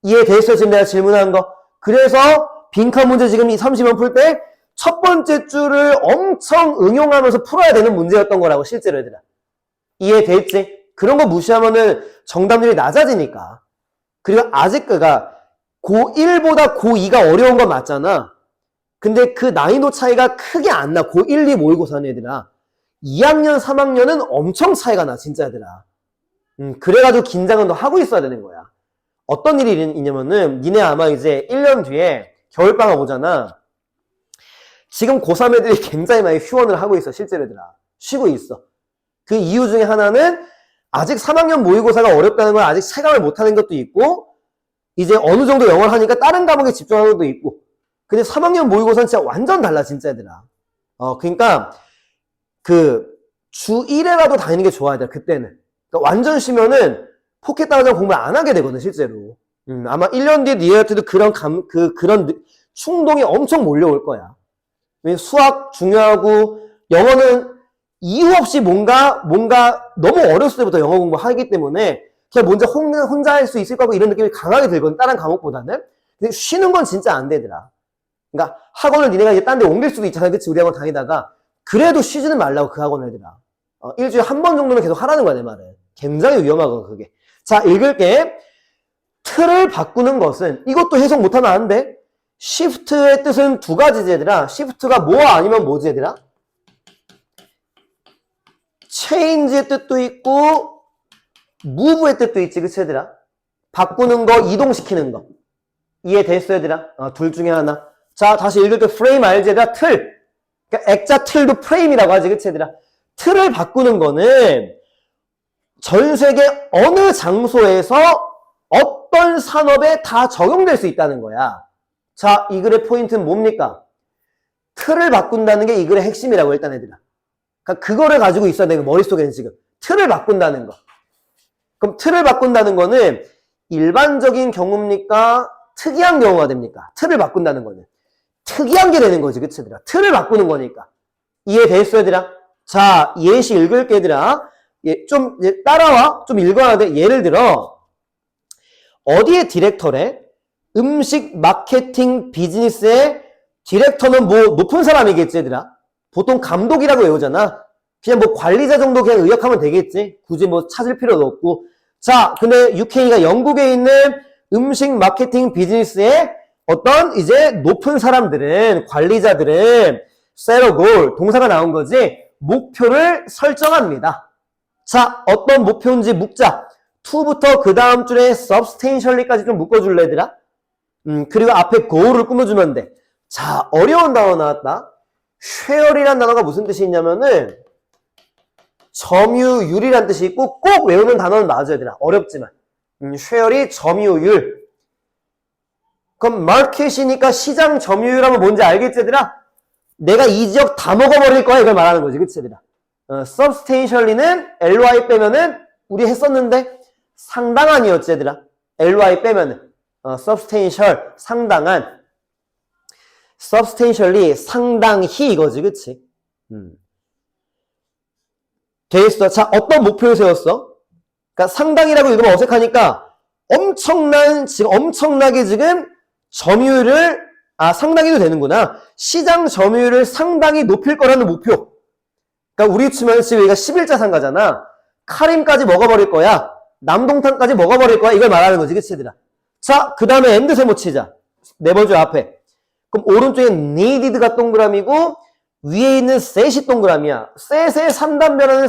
Speaker 1: 이해됐어? 지금 내가 질문한 거. 그래서 빈칸 문제 지금 이 30번 풀 때 첫 번째 줄을 엄청 응용하면서 풀어야 되는 문제였던 거라고, 실제로 얘들아. 이해됐지? 그런 거 무시하면은 정답률이 낮아지니까. 그리고 아직 그가 고1보다 고2가 어려운 건 맞잖아. 근데 그 난이도 차이가 크게 안 나. 고1, 2 모의고사는 얘들아. 2학년, 3학년은 엄청 차이가 나, 진짜 얘들아. 그래가지고 긴장은 더 하고 있어야 되는 거야. 어떤 일이 있냐면은, 니네 아마 이제 1년 뒤에 겨울방학 오잖아. 지금 고3 애들이 굉장히 많이 휴원을 하고 있어, 실제로 얘들아. 쉬고 있어. 그 이유 중에 하나는 아직 3학년 모의고사가 어렵다는 걸 아직 체감을 못하는 것도 있고, 이제 어느 정도 영어를 하니까 다른 과목에 집중하는 것도 있고. 근데 3학년 모의고사는 진짜 완전 달라, 진짜 얘들아. 그러니까 주 1회라도 다니는 게 좋아야 돼, 그때는. 그러니까 완전 쉬면은 포켓 따라장 공부를 안 하게 되거든, 실제로. 아마 1년 뒤에 니네한테도 그런 충동이 엄청 몰려올 거야. 수학 중요하고, 영어는 이유 없이 뭔가 너무 어렸을 때부터 영어 공부하기 때문에 그냥 먼저 혼자 할 수 있을 거고 이런 느낌이 강하게 들거든, 다른 과목보다는. 근데 쉬는 건 진짜 안 되더라. 그러니까 학원을 니네가 이제 딴 데 옮길 수도 있잖아, 그치? 우리 학원 다니다가. 그래도 쉬지는 말라고, 그 학원 애들아. 일주일에 한 번 정도는 계속 하라는 거야, 내 말은. 굉장히 위험하거든, 그게. 자, 읽을게. 틀을 바꾸는 것은, 이것도 해석 못하면 안 돼. 시프트의 뜻은 두 가지지, 얘들아. 시프트가 뭐와 아니면 뭐지, 얘들아? 체인지의 뜻도 있고, 무브의 뜻도 있지, 그치, 얘들아? 바꾸는 거, 이동시키는 거. 이해됐어, 얘들아? 둘 중에 하나. 자, 다시 읽을 때 프레임 알지, 얘들아? 틀. 그러니까 액자 틀도 프레임이라고 하지, 그치, 얘들아? 틀을 바꾸는 거는 전 세계 어느 장소에서 어떤 산업에 다 적용될 수 있다는 거야. 자, 이 글의 포인트는 뭡니까? 틀을 바꾼다는 게 이 글의 핵심이라고, 일단 얘들아. 그러니까 그거를 가지고 있어야 돼, 머릿속에는 지금. 틀을 바꾼다는 거. 그럼 틀을 바꾼다는 거는 일반적인 경우입니까? 특이한 경우가 됩니까? 틀을 바꾼다는 거는. 특이한 게 되는 거지, 그치, 얘들아? 틀을 바꾸는 거니까. 이해됐어, 얘들아? 자, 예시 읽을게, 얘들아. 좀 따라와. 좀 읽어야 돼. 예를 들어, 어디에 디렉터래? 음식 마케팅 비즈니스의 디렉터는 뭐 높은 사람이겠지, 얘들아? 보통 감독이라고 외우잖아. 그냥 뭐 관리자 정도 그냥 의역하면 되겠지. 굳이 뭐 찾을 필요도 없고. 자, 근데 UK가 영국에 있는 음식 마케팅 비즈니스의 어떤 이제 높은 사람들은, 관리자들은 set a goal, 동사가 나온 거지, 목표를 설정합니다. 자, 어떤 목표인지 묵자. to부터 그 다음 줄에 substantially까지 좀 묶어줄래, 얘들아? 그리고 앞에 goal을 꾸며주면 돼. 자, 어려운 단어 나왔다. share이란 단어가 무슨 뜻이 있냐면은 점유율이란 뜻이 있고, 꼭 외우는 단어는 맞아야 되나? 어렵지만. share이 점유율. 그럼 마켓이니까 시장 점유율하면 뭔지 알겠지, 얘들아? 내가 이 지역 다 먹어버릴 거야, 이걸 말하는 거지, 그치, 얘들아? substantially는 ly 빼면은 우리 했었는데 상당한이었지, 얘들아? ly 빼면은 substantial, 상당한. substantially, 상당히 이거지, 그치? 됐어. 자, 어떤 목표를 세웠어? 그러니까 상당이라고 읽으면 어색하니까 엄청나게 지금 점유율을, 상당히도 되는구나. 시장 점유율을 상당히 높일 거라는 목표. 그러니까 우리 치면 지금 여기가 11자 상가잖아. 카림까지 먹어버릴 거야. 남동탄까지 먹어버릴 거야. 이걸 말하는 거지, 그치, 얘들아? 자, 그 다음에 엔드 세모 치자. 네 번째 앞에. 그럼 오른쪽에 needed가 동그라미고 위에 있는 set이 동그라미야. set의 3단 변화는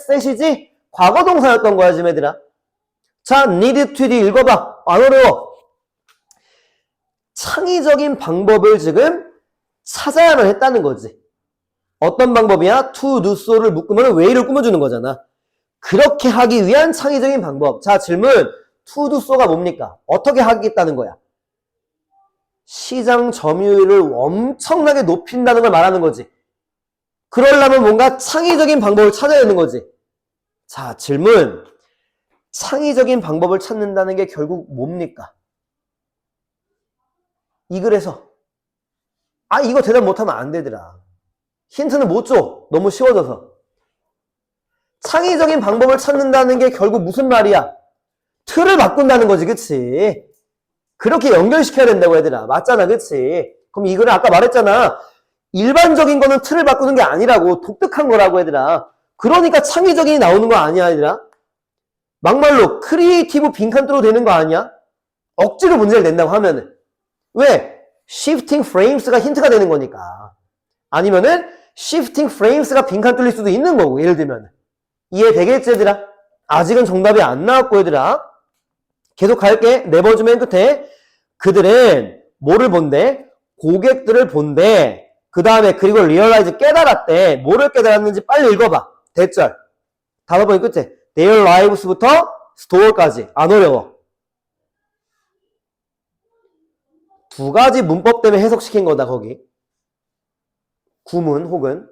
Speaker 1: set이지? 과거 동사였던 거야, 지금 얘들아. 자, needed to do 읽어봐. 안 어려워. 창의적인 방법을 지금 찾아야만 했다는 거지. 어떤 방법이야? to, do, so를 묶으면 way를 꾸며주는 거잖아. 그렇게 하기 위한 창의적인 방법. 자, 질문. to, do, so가 뭡니까? 어떻게 하겠다는 거야? 시장 점유율을 엄청나게 높인다는 걸 말하는 거지. 그러려면 뭔가 창의적인 방법을 찾아야 되는 거지. 자, 질문. 창의적인 방법을 찾는다는 게 결국 뭡니까? 이 글에서. 이거 대답 못하면 안 되더라. 힌트는 못 줘. 너무 쉬워져서. 창의적인 방법을 찾는다는 게 결국 무슨 말이야? 틀을 바꾼다는 거지, 그치? 그렇게 연결시켜야 된다고 얘들아. 맞잖아, 그치? 그럼 이거를 아까 말했잖아. 일반적인 거는 틀을 바꾸는 게 아니라고. 독특한 거라고 얘들아. 그러니까 창의적인이 나오는 거 아니야, 얘들아? 막말로 크리에이티브 빈칸 뚫어도 되는 거 아니야? 억지로 문제를 낸다고 하면은. 왜? shifting frames가 힌트가 되는 거니까. 아니면은 shifting frames가 빈칸 뚫릴 수도 있는 거고, 예를 들면. 이해되겠지, 얘들아? 아직은 정답이 안 나왔고, 얘들아. 계속 갈게. 네 번째 맨 끝에. 그들은 뭐를 본대? 고객들을 본대. 그 다음에 그리고 realize 깨달았대. 뭐를 깨달았는지 빨리 읽어봐. 대절. 다섯 번 끝에. their lives부터 store까지. 안 어려워. 두 가지 문법 때문에 해석시킨 거다, 거기. 구문 혹은.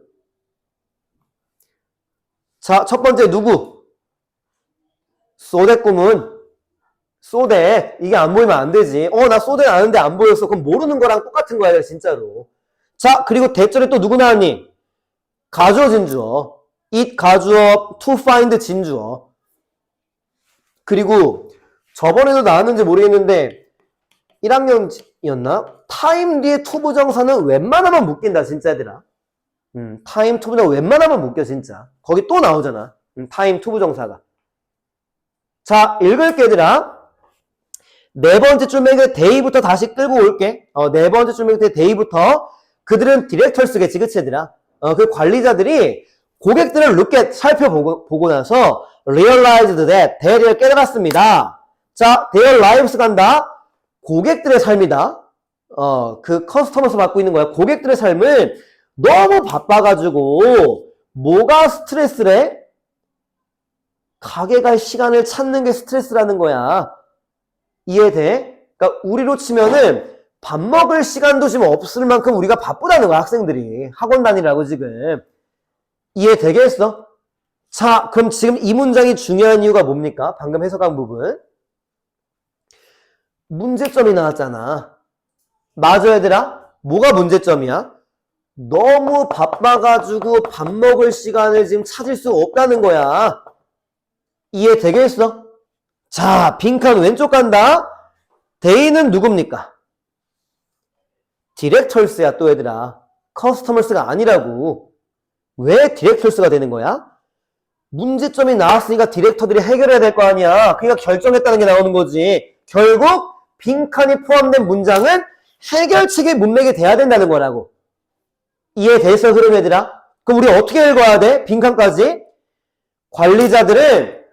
Speaker 1: 자, 첫 번째 누구? 소댓 구문. 소댓. 이게 안 보이면 안 되지. 나 소댓 아는데 안 보였어. 그럼 모르는 거랑 똑같은 거야, 진짜로. 자, 그리고 대절에 또 누구 나왔니? 가주어, 진주어. it, 가주어, to find, 진주어. 그리고 저번에도 나왔는지 모르겠는데 1학년이었나? 타임 뒤에 to 부정사는 웬만하면 묶인다, 진짜 얘들아. 타임 to 부정사 웬만하면 묶여, 진짜. 거기 또 나오잖아. 타임 to 부정사가. 자, 읽을게, 얘들아. 네 번째 줄맥에 day부터 다시 끌고 올게. 네 번째 줄맥에 day부터. 그들은 디렉터스겠지, 그치, 얘들아? 그 관리자들이 고객들을 look at, 살펴보고 나서 realized that, 대리를 깨달았습니다. 자, their lives 간다. 고객들의 삶이다. 그 커스터머스 맡고 있는 거야. 고객들의 삶을 너무 바빠가지고 뭐가 스트레스래? 가게 갈 시간을 찾는 게 스트레스라는 거야. 이해돼? 그러니까 우리로 치면은 밥 먹을 시간도 지금 없을 만큼 우리가 바쁘다는 거야, 학생들이. 학원 다니라고 지금. 이해되겠어? 자, 그럼 지금 이 문장이 중요한 이유가 뭡니까? 방금 해석한 부분. 문제점이 나왔잖아. 맞아, 얘들아? 뭐가 문제점이야? 너무 바빠가지고 밥 먹을 시간을 지금 찾을 수 없다는 거야. 이해되겠어? 자, 빈칸 왼쪽 간다. 데이는 누굽니까? 디렉터스야, 또 얘들아. 커스터머스가 아니라고. 왜 디렉터스가 되는 거야? 문제점이 나왔으니까 디렉터들이 해결해야 될 거 아니야. 그러니까 결정했다는 게 나오는 거지. 결국 빈칸이 포함된 문장은 해결책의 문맥이 돼야 된다는 거라고. 이해됐어, 그럼 얘들아? 그럼 우리 어떻게 읽어야 돼? 빈칸까지? 관리자들은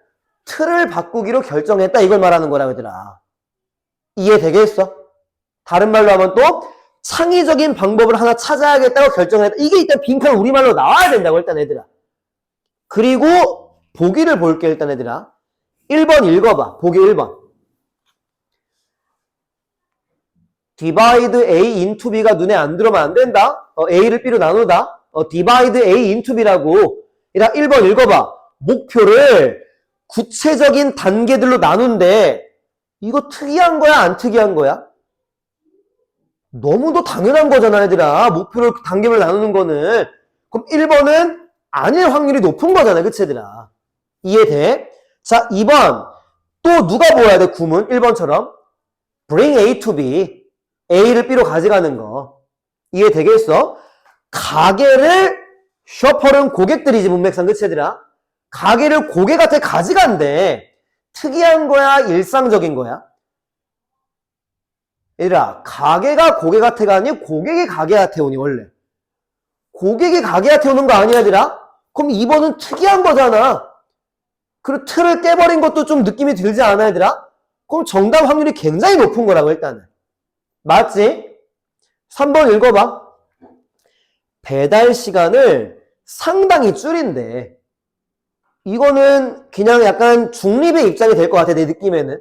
Speaker 1: 틀을 바꾸기로 결정했다, 이걸 말하는 거라고, 얘들아. 이해되겠어? 다른 말로 하면 또 창의적인 방법을 하나 찾아야겠다고 결정했다. 이게 일단 빈칸 우리말로 나와야 된다고, 일단 얘들아. 그리고 보기를 볼게, 일단 얘들아. 1번 읽어봐. 보기 1번. divide A into B가 눈에 안 들어오면 안 된다. A를 B로 나누다. divide A into B라고. 1번 읽어봐. 목표를 구체적인 단계들로 나눈데 이거 특이한 거야, 안 특이한 거야? 너무도 당연한 거잖아, 얘들아. 목표를 단계별로 나누는 거는. 그럼 1번은 아닐 확률이 높은 거잖아, 그치, 얘들아? 이해돼? 자, 2번. 또 누가 보아야 돼, 구문? 1번처럼. bring A to B. A를 B로 가져가는 거. 이해되겠어? 가게를, 쇼퍼는 고객들이지, 문맥상, 그치, 얘들아? 가게를 고객한테 가져간대. 특이한 거야, 일상적인 거야? 얘들아, 가게가 고객한테 가니 고객이 가게한테 오니, 원래. 고객이 가게한테 오는 거 아니야, 얘들아? 그럼 2번은 특이한 거잖아. 그리고 틀을 깨버린 것도 좀 느낌이 들지 않아, 얘들아? 그럼 정답 확률이 굉장히 높은 거라고, 일단은. 맞지? 3번 읽어봐. 배달 시간을 상당히 줄인대. 이거는 그냥 약간 중립의 입장이 될 것 같아, 내 느낌에는.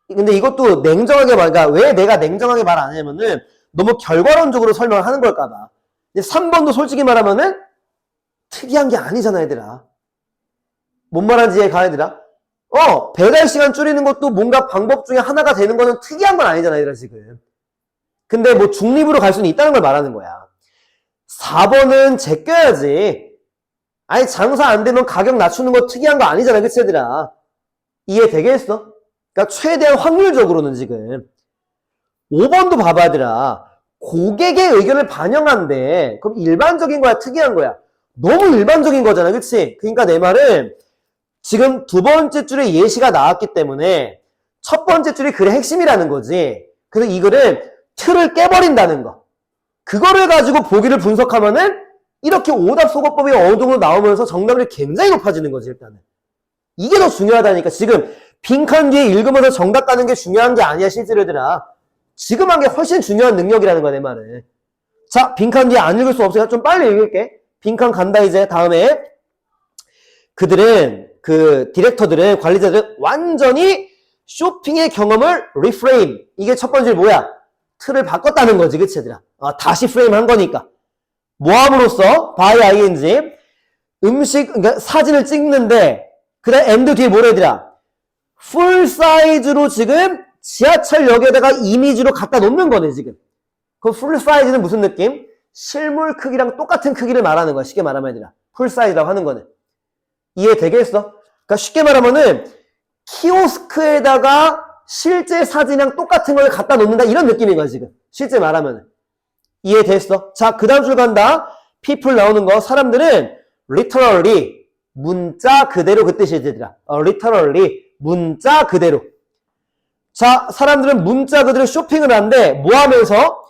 Speaker 1: 근데 이것도 냉정하게 그러니까 왜 내가 냉정하게 말 안 하냐면은 너무 결과론적으로 설명을 하는 걸까봐. 3번도 솔직히 말하면은 특이한 게 아니잖아, 얘들아. 뭔 말하는지 이해가, 얘들아? 배달 시간 줄이는 것도 뭔가 방법 중에 하나가 되는 거는 특이한 건 아니잖아, 얘들아, 지금. 근데 뭐 중립으로 갈 수는 있다는 걸 말하는 거야. 4번은 제껴야지. 아니 장사 안 되면 가격 낮추는 거 특이한 거 아니잖아. 그치 얘들아. 이해되겠어? 그러니까 최대한 확률적으로는 지금 5번도 봐봐 얘들아. 고객의 의견을 반영한대. 그럼 일반적인 거야 특이한 거야? 너무 일반적인 거잖아. 그치? 그러니까 내 말은 지금 두 번째 줄에 예시가 나왔기 때문에 첫 번째 줄이 글의 핵심이라는 거지. 그래서 이 글은 틀을 깨버린다는 거. 그거를 가지고 보기를 분석하면은 이렇게 오답 소거법이 어느 정도 나오면서 정답률이 굉장히 높아지는 거지 일단은. 이게 더 중요하다니까. 지금 빈칸 뒤에 읽으면서 정답 가는 게 중요한 게 아니야 실제로 얘들아. 지금 한 게 훨씬 중요한 능력이라는 거야 내 말은. 자, 빈칸 뒤에 안 읽을 수 없으니까 좀 빨리 읽을게. 빈칸 간다 이제. 다음에 그들은 그 디렉터들은 관리자들은 완전히 쇼핑의 경험을 리프레임. 이게 첫 번째 뭐야? 틀을 바꿨다는 거지 그치 얘들아. 다시 프레임 한 거니까. 모함으로써 by ing 음식 그러니까 사진을 찍는데 그 다음 and 뒤에 뭐라 얘들아? 풀 사이즈로 지금 지하철역에다가 이미지로 갖다 놓는 거네 지금. 그 풀 사이즈는 무슨 느낌? 실물 크기랑 똑같은 크기를 말하는 거야. 쉽게 말하면 얘들아. 풀 사이즈라고 하는 거네. 이해되겠어? 그러니까 쉽게 말하면은 키오스크에다가 실제 사진이랑 똑같은 걸 갖다 놓는다 이런 느낌인 거야 지금. 실제 말하면은. 이해됐어? 자, 그 다음 줄 간다. people 나오는 거. 사람들은 literally 문자 그대로 그 뜻이 얘들아. literally 문자 그대로. 자, 사람들은 문자 그대로 쇼핑을 하는데 뭐 하면서?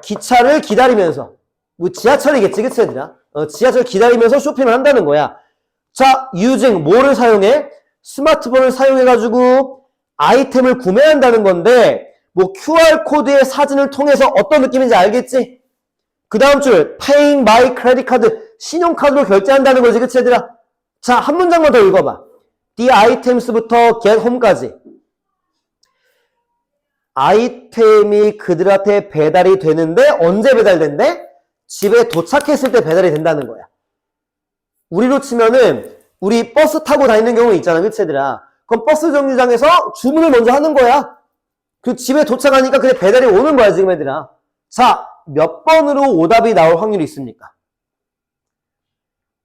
Speaker 1: 기차를 기다리면서. 뭐 지하철이겠지 그치 얘들아? 지하철 기다리면서 쇼핑을 한다는 거야. 자, using 뭐를 사용해? 스마트폰을 사용해가지고 아이템을 구매한다는 건데 뭐 QR코드의 사진을 통해서 어떤 느낌인지 알겠지? 그 다음 줄 paying by credit card 신용카드로 결제한다는 거지 그치 얘들아? 자, 한 문장만 더 읽어봐. The items부터 get home까지. 아이템이 그들한테 배달이 되는데 언제 배달된대? 집에 도착했을 때 배달이 된다는 거야. 우리로 치면은 우리 버스 타고 다니는 경우 있잖아 그치 얘들아? 그럼 버스 정류장에서 주문을 먼저 하는 거야. 그 집에 도착하니까 그냥 배달이 오는 거야 지금 얘들아. 자, 몇 번으로 오답이 나올 확률이 있습니까?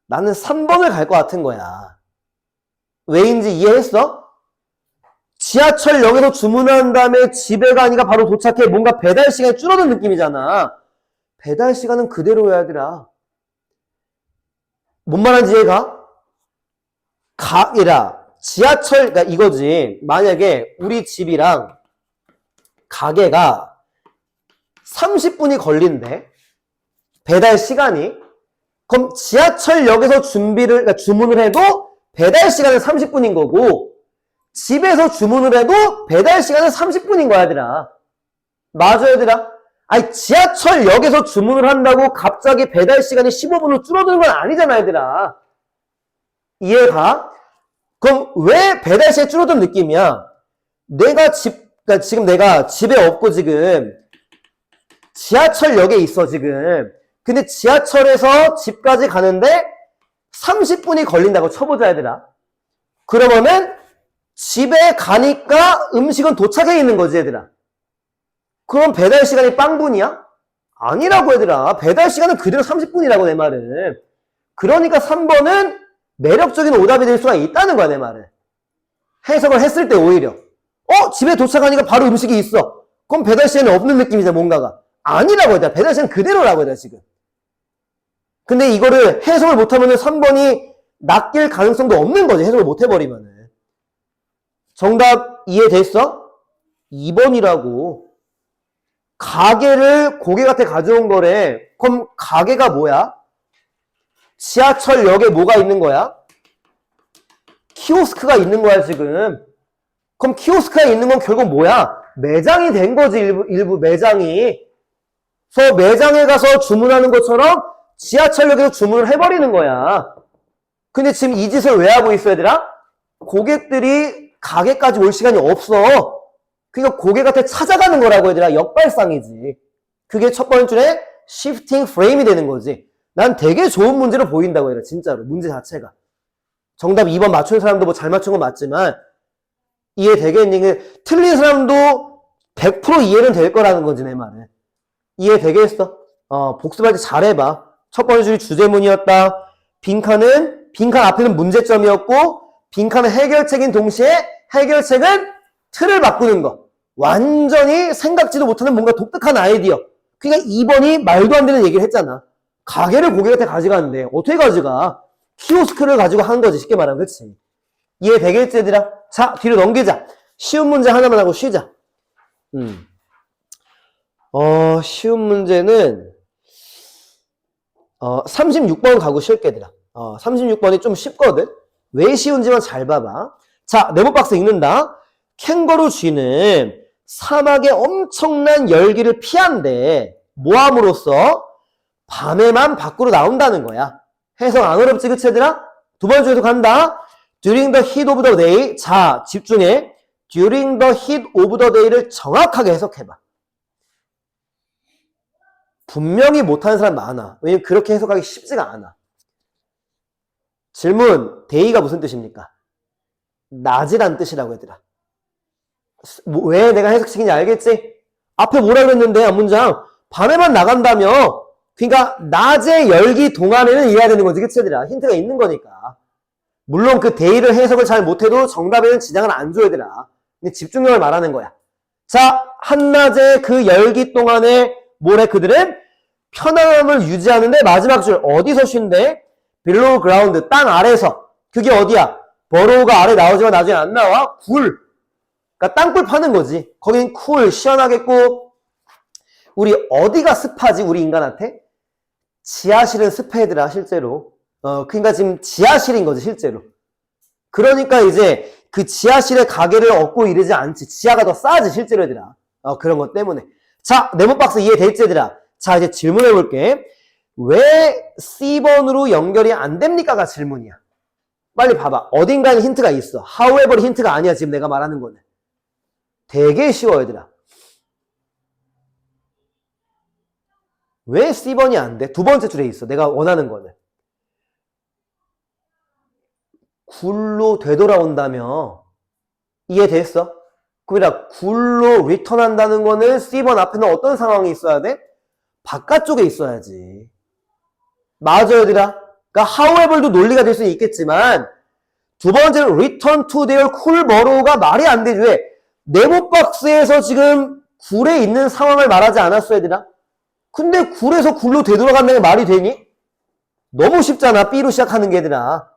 Speaker 1: 나는 3번을 갈 것 같은 거야. 왜인지 이해했어? 지하철역에서 주문한 다음에 집에 가니까 바로 도착해. 뭔가 배달 시간이 줄어든 느낌이잖아. 배달 시간은 그대로야 얘들아. 뭔 말하는지 이해가? 지하철, 그러니까 이거지. 만약에 우리 집이랑 가게가 30분이 걸린대. 배달 시간이. 그럼 지하철역에서 그러니까 주문을 해도 배달 시간은 30분인 거고 집에서 주문을 해도 배달 시간은 30분인 거야 얘들아. 맞아 얘들아? 아니 지하철역에서 주문을 한다고 갑자기 배달 시간이 15분으로 줄어드는 건 아니잖아 얘들아. 이해가? 그럼 왜 배달 시간이 줄어든 느낌이야? 그러니까 지금 내가 집에 없고 지금 지하철역에 있어 지금. 근데 지하철에서 집까지 가는데 30분이 걸린다고 쳐보자 얘들아. 그러면은 집에 가니까 음식은 도착해 있는 거지 얘들아. 그럼 배달 시간이 빵분이야? 아니라고 얘들아. 배달 시간은 그대로 30분이라고 내 말은. 그러니까 3번은 매력적인 오답이 될 수가 있다는 거야 내 말은. 해석을 했을 때 오히려 집에 도착하니까 바로 음식이 있어. 그럼 배달 시간이 없는 느낌이잖아 뭔가가. 아니라고 얘들아. 배달 시간 그대로라고 얘들아 지금. 근데 이거를 해석을 못하면 3번이 낚일 가능성도 없는 거지. 해석을 못해버리면은. 정답 이해됐어? 2번이라고. 가게를 고객한테 가져온 거래. 그럼 가게가 뭐야? 지하철역에 뭐가 있는 거야? 키오스크가 있는 거야 지금. 그럼 키오스크가 있는 건 결국 뭐야? 매장이 된 거지 일부 매장이. 그래서 매장에 가서 주문하는 것처럼 지하철역에서 주문을 해버리는 거야. 근데 지금 이 짓을 왜 하고 있어 얘들아? 고객들이 가게까지 올 시간이 없어. 그러니까 고객한테 찾아가는 거라고 얘들아. 역발상이지. 그게 첫 번째 shifting frame이 되는 거지. 난 되게 좋은 문제로 보인다고 얘들아. 진짜로. 문제 자체가. 정답 2번 맞춘 사람도 뭐 잘 맞춘 건 맞지만 이해되겠니? 틀린 사람도 100% 이해는 될 거라는 거지 내 말은. 이해되겠어? 복습할 때 잘해봐. 첫 번째 줄이 주제문이었다. 빈칸 앞에는 문제점이었고, 빈칸은 해결책인 동시에 해결책은 틀을 바꾸는 거. 완전히 생각지도 못하는 뭔가 독특한 아이디어. 그러니까 2번이 말도 안 되는 얘기를 했잖아. 가게를 고객한테 가져가는데 어떻게 가져가? 키오스크를 가지고 하는 거지. 쉽게 말하면. 그렇지? 이해되겠지 얘들아? 자, 뒤로 넘기자. 쉬운 문제 하나만 하고 쉬자. 쉬운 문제는 36번 가고 쉴게 얘들아. 36번이 좀 쉽거든. 왜 쉬운지만 잘 봐봐. 자, 네모 박스 읽는다. 캥거루 쥐는 사막의 엄청난 열기를 피한대. 모함으로써 밤에만 밖으로 나온다는 거야. 해석 안 어렵지 그치 얘들아? 두 번째도 간다. During the heat of the day. 자, 집중해. During the heat of the day를 정확하게 해석해봐. 분명히 못하는 사람 많아. 왜냐면 그렇게 해석하기 쉽지가 않아. 질문, day가 무슨 뜻입니까? 낮이란 뜻이라고 얘들아. 왜 내가 해석시킨지 알겠지? 앞에 뭐라 그랬는데 한 문장 밤에만 나간다며. 그러니까 낮의 열기 동안에는 이해해야 되는 거지 그치 얘들아? 힌트가 있는 거니까. 물론 그 day를 해석을 잘 못해도 정답에는 지장을 안 줘 얘들아. 근데 집중력을 말하는 거야. 자, 한낮의 그 열기 동안에 뭐래 그들은 편안함을 유지하는데 마지막 줄 어디서 쉰대? below ground 땅 아래서. 그게 어디야? 버로우가 아래 나오지만 나중에 안 나와? 굴. 그러니까 땅굴 파는 거지. 거긴 쿨, 시원하겠고. 우리 어디가 습하지? 우리 인간한테? 지하실은 습해 얘들아 실제로. 그러니까 지금 지하실인 거지 실제로. 그러니까 이제 그 지하실에 가게를 얻고 이러지 않지. 지하가 더 싸지 실제로 얘들아. 그런 것 때문에. 자, 네모 박스 이해됐지 얘들아? 자, 이제 질문해 볼게. 왜 C번으로 연결이 안 됩니까가 질문이야. 빨리 봐봐. 어딘가에 힌트가 있어. however 힌트가 아니야 지금 내가 말하는 거는. 되게 쉬워 얘들아. 왜 C번이 안 돼? 두 번째 줄에 있어. 내가 원하는 거는. 굴로 되돌아온다며. 이해됐어? 그러니까 굴로 리턴한다는 거는 C번 앞에는 어떤 상황이 있어야 돼? 바깥쪽에 있어야지. 맞아 얘들아. 그러니까 however도 논리가 될 수는 있겠지만 두 번째는 return to their cool burrow가 말이 안 되지. 왜? 네모 박스에서 지금 굴에 있는 상황을 말하지 않았어 얘들아? 근데 굴에서 굴로 되돌아간다는 게 말이 되니? 너무 쉽잖아. B로 시작하는 게 얘들아.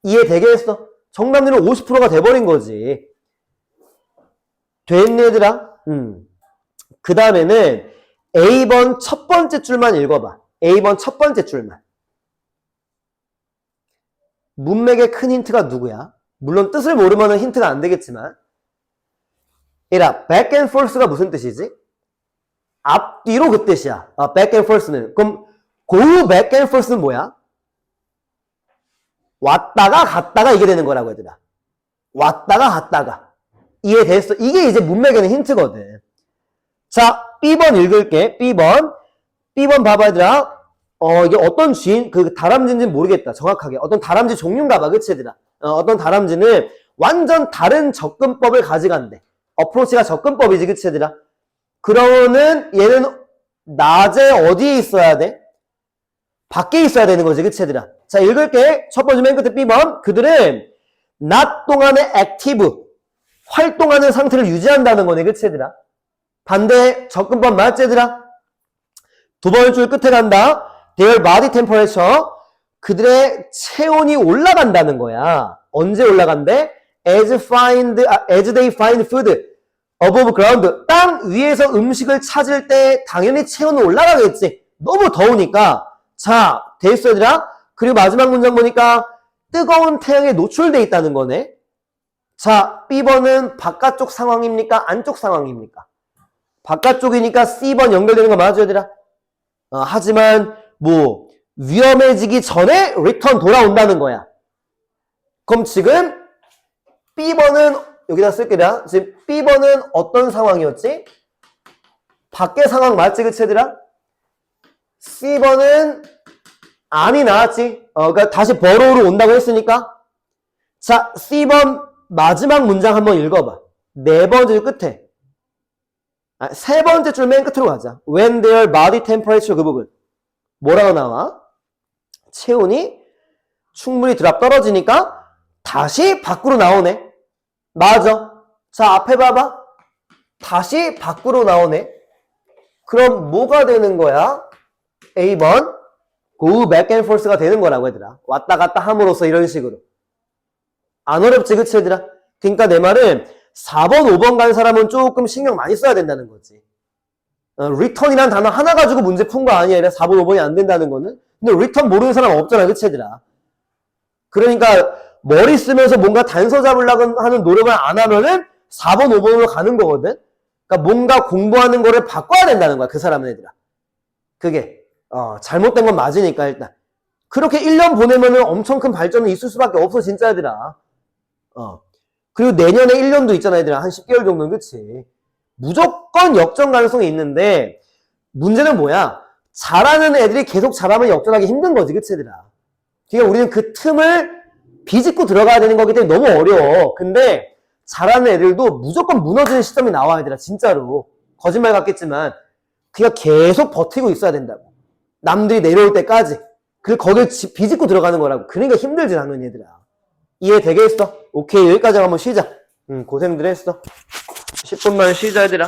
Speaker 1: 이해되겠어? 정답률은 50%가 돼버린 거지. 됐니 얘들아? 그 다음에는 A번 첫 번째 줄만 읽어봐. A번 첫 번째 줄만. 문맥의 큰 힌트가 누구야? 물론 뜻을 모르면 힌트가 안 되겠지만. 얘라, back and forth가 무슨 뜻이지? 앞뒤로 그 뜻이야. back and forth는. 그럼 go back and forth는 뭐야? 왔다가 갔다가 이게 되는 거라고 얘들아. 왔다가 갔다가. 이해됐어? 이게 이제 문맥에는 힌트거든. 자, B번 읽을게. B번 봐봐 얘들아. 이게 어떤 쥐인, 그 다람쥐인지는 모르겠다. 정확하게. 어떤 다람쥐 종류인가 봐. 그치 얘들아? 어떤 다람쥐는 완전 다른 접근법을 가져간대. 어프로치가 접근법이지. 그치 얘들아? 그러면은 얘는 낮에 어디에 있어야 돼? 밖에 있어야 되는 거지. 그치 얘들아? 자, 읽을게. 첫 번째 맨 끝에 B번. 그들은 낮 동안에 액티브, 활동하는 상태를 유지한다는 거네. 그치 얘들아? 반대 접근법 맞지 얘들아? 두 번째 줄 끝에 간다. Their body temperature. 그들의 체온이 올라간다는 거야. 언제 올라간대? As they find food above ground. 땅 위에서 음식을 찾을 때 당연히 체온은 올라가겠지. 너무 더우니까. 자, 됐어 얘들아? 그리고 마지막 문장 보니까 뜨거운 태양에 노출돼 있다는 거네. 자, B번은 바깥쪽 상황입니까? 안쪽 상황입니까? 바깥쪽이니까 C번 연결되는 거 맞아 얘들아? 하지만 뭐 위험해지기 전에 리턴 돌아온다는 거야. 그럼 지금 B번은 여기다 쓸게요. 지금 B번은 어떤 상황이었지? 밖의 상황 맞지 그치 얘들아? C번은 안이 나왔지? 그러니까 다시 버로우로 온다고 했으니까. 자, C번 마지막 문장 한번 읽어봐. 네 번째 끝에. 세 번째 줄 맨 끝으로 가자. When their body temperature 그 부분. 뭐라고 나와? 체온이 충분히 드랍 떨어지니까 다시 밖으로 나오네. 맞아. 자, 앞에 봐봐. 다시 밖으로 나오네. 그럼 뭐가 되는 거야? A번 go back and forth가 되는 거라고 얘들아. 왔다 갔다 함으로써 이런 식으로. 안 어렵지 그치 얘들아? 그러니까 내 말은 4번 5번 간 사람은 조금 신경 많이 써야 된다는 거지. return이란 단어 하나 가지고 문제 푼 거 아니야. 4번 5번이 안 된다는 거는. 근데 return 모르는 사람 없잖아 그치 얘들아? 그러니까 머리 쓰면서 뭔가 단서 잡으려고 하는 노력을 안 하면은 4번 5번으로 가는 거거든. 그러니까 뭔가 공부하는 거를 바꿔야 된다는 거야 그 사람은 얘들아. 그게 잘못된 건 맞으니까 일단 그렇게 1년 보내면은 엄청 큰 발전이 있을 수밖에 없어 진짜 얘들아. 그리고 내년에 1년도 있잖아 얘들아. 한 10개월 정도는 그치. 무조건 역전 가능성이 있는데 문제는 뭐야? 잘하는 애들이 계속 잘하면 역전하기 힘든 거지 그치 얘들아. 그러니까 우리는 그 틈을 비집고 들어가야 되는 거기 때문에 너무 어려워. 근데 잘하는 애들도 무조건 무너지는 시점이 나와 얘들아 진짜로. 거짓말 같겠지만 그냥 계속 버티고 있어야 된다고. 남들이 내려올 때까지. 그리고 거길 비집고 들어가는 거라고. 그러니까 힘들지 당연히 얘들아. 이해되겠어? 오케이 여기까지 한번 쉬자. 고생들 했어. 10분만 쉬자 얘들아.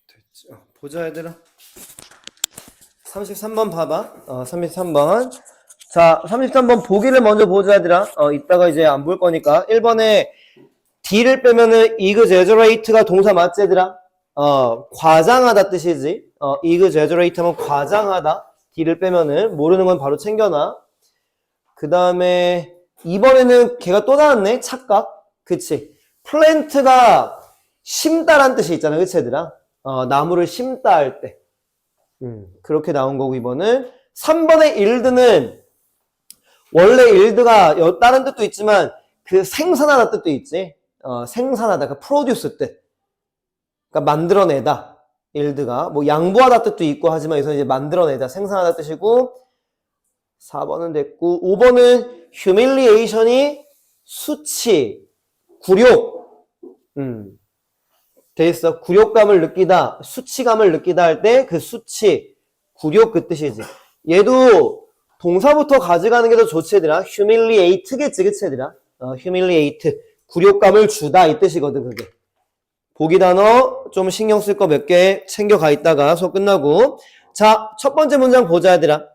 Speaker 1: 됐지. 보자 얘들아. 33번 봐봐. 33번. 자, 33번 보기를 먼저 보자 얘들아. 이따가 이제 안 볼 거니까. 1번에 D를 빼면은 exaggerate가 동사 맞지 얘들아? 과장하다 뜻이지. exaggerate 하면 과장하다. D를 빼면은 모르는 건 바로 챙겨놔. 그 다음에 2번에는 걔가 또 나왔네. 착각. 그치. 플랜트가 심다란 뜻이 있잖아. 그치 얘들아? 나무를 심다 할 때. 그렇게 나온 거고 2번은. 3번의 일드는 원래 일드가 다른 뜻도 있지만 그 생산하다 뜻도 있지. 생산하다. 그 프로듀스 뜻. 그러니까 만들어내다. 일드가 뭐 양보하다 뜻도 있고 하지만 여기서 이제 만들어내다, 생산하다 뜻이고. 4번은 됐고 5번은 humiliation이 수치, 굴욕. 돼 있어. 굴욕감을 느끼다, 수치감을 느끼다 할 때 그 수치, 굴욕 그 뜻이지. 얘도 동사부터 가져가는 게 더 좋지 얘들아. humiliate겠지 그치 얘들아. humiliate. 굴욕감을 주다 이 뜻이거든 그게. 보기 단어 좀 신경 쓸 거 몇 개 챙겨가 있다가 수업 끝나고. 자, 첫 번째 문장 보자 얘들아.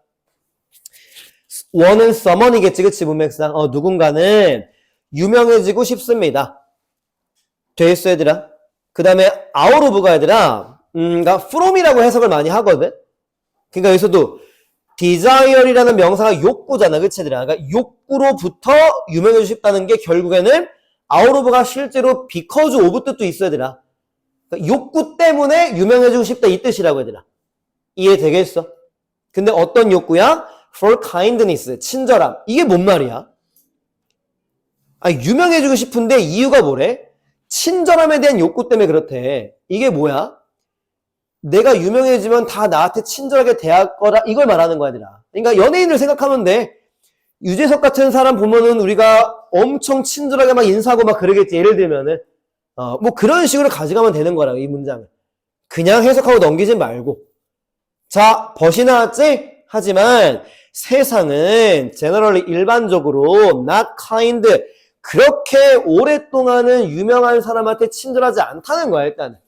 Speaker 1: 원은 someone이겠지 그치 문맥상. 누군가는 유명해지고 싶습니다. 돼 있어 얘들아. 그 다음에 out of가 얘들아 그러니까 from이라고 해석을 많이 하거든. 그러니까 여기서도 desire이라는 명사가 욕구잖아 그치 얘들아. 그러니까 욕구로부터 유명해지고 싶다는 게 결국에는 out of가 실제로 because of 뜻도 있어 얘들아. 그러니까 욕구 때문에 유명해지고 싶다 이 뜻이라고 얘들아. 이해되겠어? 근데 어떤 욕구야? for kindness, 친절함. 이게 뭔 말이야? 유명해지고 싶은데 이유가 뭐래? 친절함에 대한 욕구 때문에 그렇대. 이게 뭐야? 내가 유명해지면 다 나한테 친절하게 대할 거라 이걸 말하는 거야 얘들아. 그러니까 연예인을 생각하면 돼. 유재석 같은 사람 보면은 우리가 엄청 친절하게 막 인사하고 막 그러겠지. 예를 들면은 뭐 그런 식으로 가져가면 되는 거라고 이 문장을. 그냥 해석하고 넘기지 말고. 자, 벗이 나왔지? 하지만 세상은 generally 일반적으로 not kind 그렇게 오랫동안은 유명한 사람한테 친절하지 않다는 거야 일단은.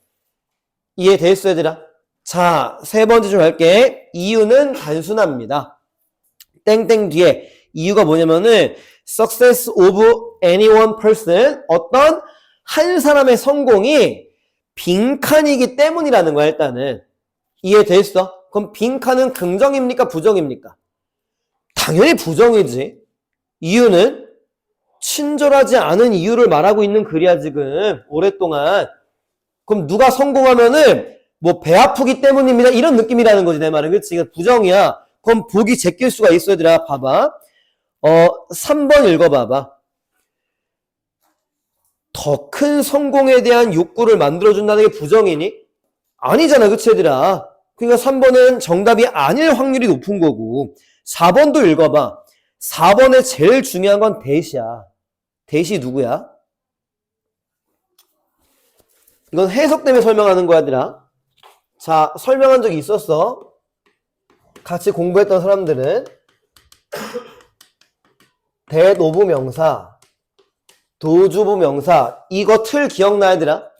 Speaker 1: 이해됐어 얘들아? 자, 세 번째 좀 할게. 이유는 단순합니다. 땡땡 뒤에 이유가 뭐냐면은 success of any one person 어떤 한 사람의 성공이 빈칸이기 때문이라는 거야 일단은. 이해됐어? 그럼 빈칸은 긍정입니까 부정입니까? 당연히 부정이지. 이유는 친절하지 않은 이유를 말하고 있는 글이야 지금 오랫동안. 그럼 누가 성공하면은 뭐 배 아프기 때문입니다 이런 느낌이라는 거지 내 말은. 그치? 부정이야. 그럼 보기 제낄 수가 있어 얘들아. 봐봐. 3번 읽어봐봐. 더 큰 성공에 대한 욕구를 만들어준다는 게 부정이니? 아니잖아 그치 얘들아. 그러니까 3번은 정답이 아닐 확률이 높은 거고. 4번도 읽어봐. 4번에 제일 중요한 건 대시야. 대시 누구야? 이건 해석 때문에 설명하는 거야, 얘들아. 자, 설명한 적이 있었어. 같이 공부했던 사람들은 대노부 명사, 도주부 명사, 이거 틀 기억나, 얘들아?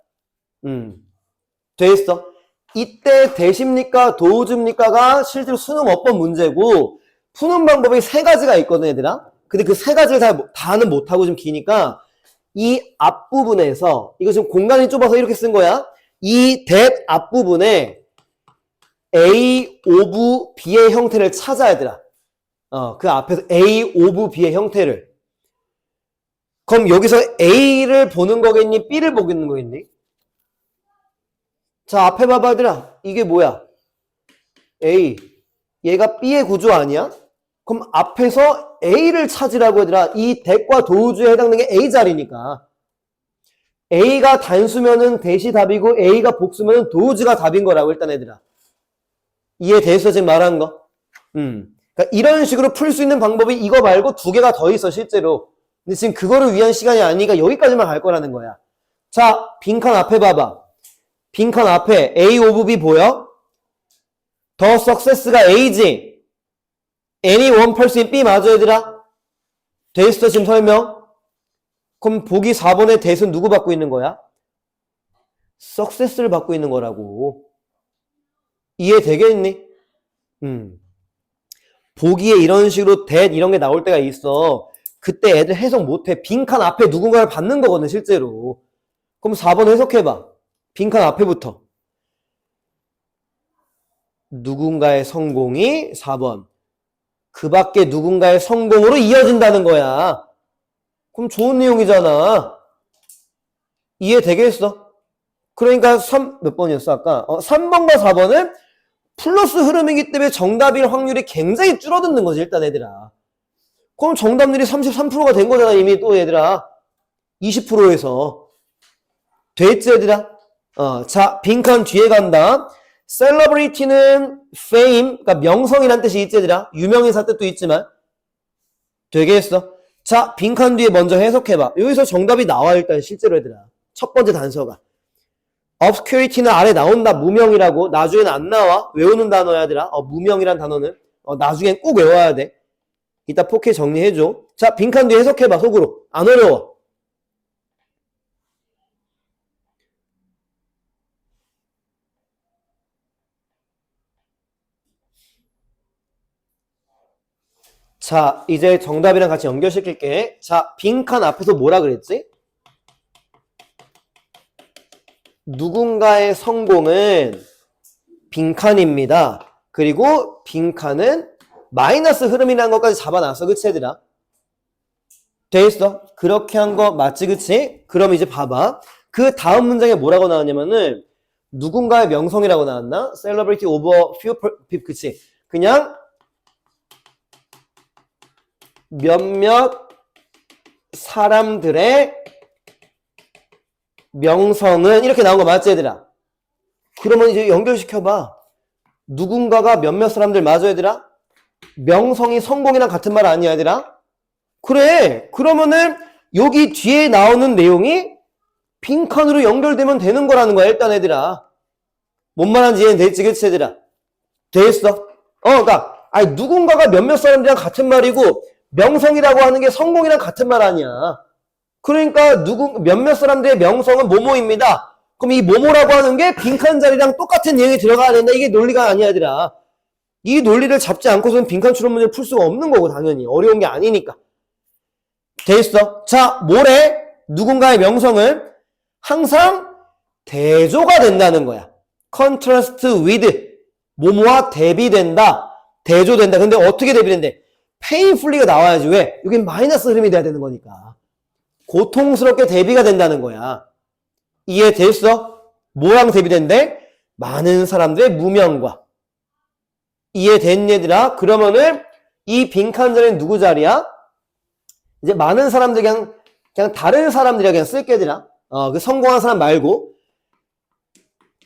Speaker 1: 돼 있어. 이때 대십니까, 도주입니까가 실제로 수능 어법 문제고, 푸는 방법이 세 가지가 있거든, 얘들아. 근데 그 세 가지를 다는 못하고 좀 기니까, 이 앞부분에서, 이거 지금 공간이 좁아서 이렇게 쓴 거야. 이 that 앞부분에 A 오브 B의 형태를 찾아, 얘들아. 그 앞에서 A 오브 B의 형태를. 그럼 여기서 A를 보는 거겠니? B를 보는 거겠니? 자, 앞에 봐봐, 얘들아. 이게 뭐야? A. 얘가 B의 구조 아니야? 그럼 앞에서 A를 찾으라고, 얘들아. 이 대과 도우주에 해당되는 게 A 자리니까. A가 단수면은 대시 답이고 A가 복수면은 도우주가 답인 거라고, 일단 얘들아. 이해됐어, 지금 말한 거? 그러니까 이런 식으로 풀 수 있는 방법이 이거 말고 두 개가 더 있어, 실제로. 근데 지금 그거를 위한 시간이 아니니까 여기까지만 갈 거라는 거야. 자, 빈칸 앞에 봐봐. 빈칸 앞에 A 오브 B 보여? 더 석세스가 A지. Any one person B 맞아, 얘들아? 돼 있어, 지금 설명? 그럼 보기 4번의 대은 누구 받고 있는 거야? 석세스를 받고 있는 거라고. 이해되겠니? 보기에 이런 식으로 that 이런 게 나올 때가 있어. 그때 애들 해석 못해. 빈칸 앞에 누군가를 받는 거거든, 실제로. 그럼 4번 해석해봐. 빈칸 앞에부터. 누군가의 성공이 4번. 그 밖에 누군가의 성공으로 이어진다는 거야. 그럼 좋은 내용이잖아. 이해되겠어? 그러니까 몇 번이었어, 아까? 3번과 4번은 플러스 흐름이기 때문에 정답일 확률이 굉장히 줄어드는 거지, 일단 얘들아. 그럼 정답률이 33%가 된 거잖아, 이미 또 얘들아. 20%에서. 됐지, 얘들아? 자, 빈칸 뒤에 간다. celebrity는 fame, 그러니까 명성이란 뜻이 있지, 얘들아. 유명인사 뜻도 있지만. 되겠어? 자, 빈칸 뒤에 먼저 해석해봐. 여기서 정답이 나와, 일단 실제로 얘들아. 첫 번째 단서가. obscurity는 아래 나온다. 무명이라고. 나중에는 안 나와. 외우는 단어야, 얘들아. 무명이란 단어는. 나중엔 꼭 외워야 돼. 이따 포켓 정리해줘. 자, 빈칸 뒤에 해석해봐, 속으로. 안 어려워. 자, 이제 정답이랑 같이 연결시킬게. 자, 빈칸 앞에서 뭐라 그랬지? 누군가의 성공은 빈칸입니다. 그리고 빈칸은 마이너스 흐름이라는 것까지 잡아놨어. 그치, 얘들아? 돼 있어? 그렇게 한 거 맞지, 그치? 그럼 이제 봐봐. 그 다음 문장에 뭐라고 나왔냐면은 누군가의 명성이라고 나왔나? Celebrity over few people, 그치? 그냥 몇몇 사람들의 명성은 이렇게 나온 거 맞지, 얘들아? 그러면 이제 연결시켜봐. 누군가가 몇몇 사람들 맞아, 얘들아? 명성이 성공이랑 같은 말 아니야, 얘들아? 그래. 그러면은 여기 뒤에 나오는 내용이 빈칸으로 연결되면 되는 거라는 거야, 일단 얘들아. 뭔 말하는지 이해는 됐지, 그치, 얘들아? 됐어? 그러니까 누군가가 몇몇 사람들이랑 같은 말이고 명성이라고 하는 게 성공이랑 같은 말 아니야. 그러니까 몇몇 사람들의 명성은 뭐뭐입니다. 그럼 이 뭐뭐라고 하는 게 빈칸 자리랑 똑같은 내용이 들어가야 된다. 이게 논리가 아니야, 얘들아. 이 논리를 잡지 않고서는 빈칸 추론 문제를 풀 수가 없는 거고, 당연히. 어려운 게 아니니까. 됐어. 자, 뭐래? 누군가의 명성은 항상 대조가 된다는 거야. contrast with. 뭐뭐와 대비된다. 대조된다. 근데 어떻게 대비된대? painfully가 나와야지. 왜? 여긴 마이너스 흐름이 돼야 되는 거니까. 고통스럽게 대비가 된다는 거야. 이해됐어? 뭐랑 대비된대? 많은 사람들의 무명과. 이해됐니, 얘들아? 그러면은 이 빈칸 자리는 누구 자리야? 이제 많은 사람들 그냥 다른 사람들이라 그냥 쓸게, 얘들아. 그 성공한 사람 말고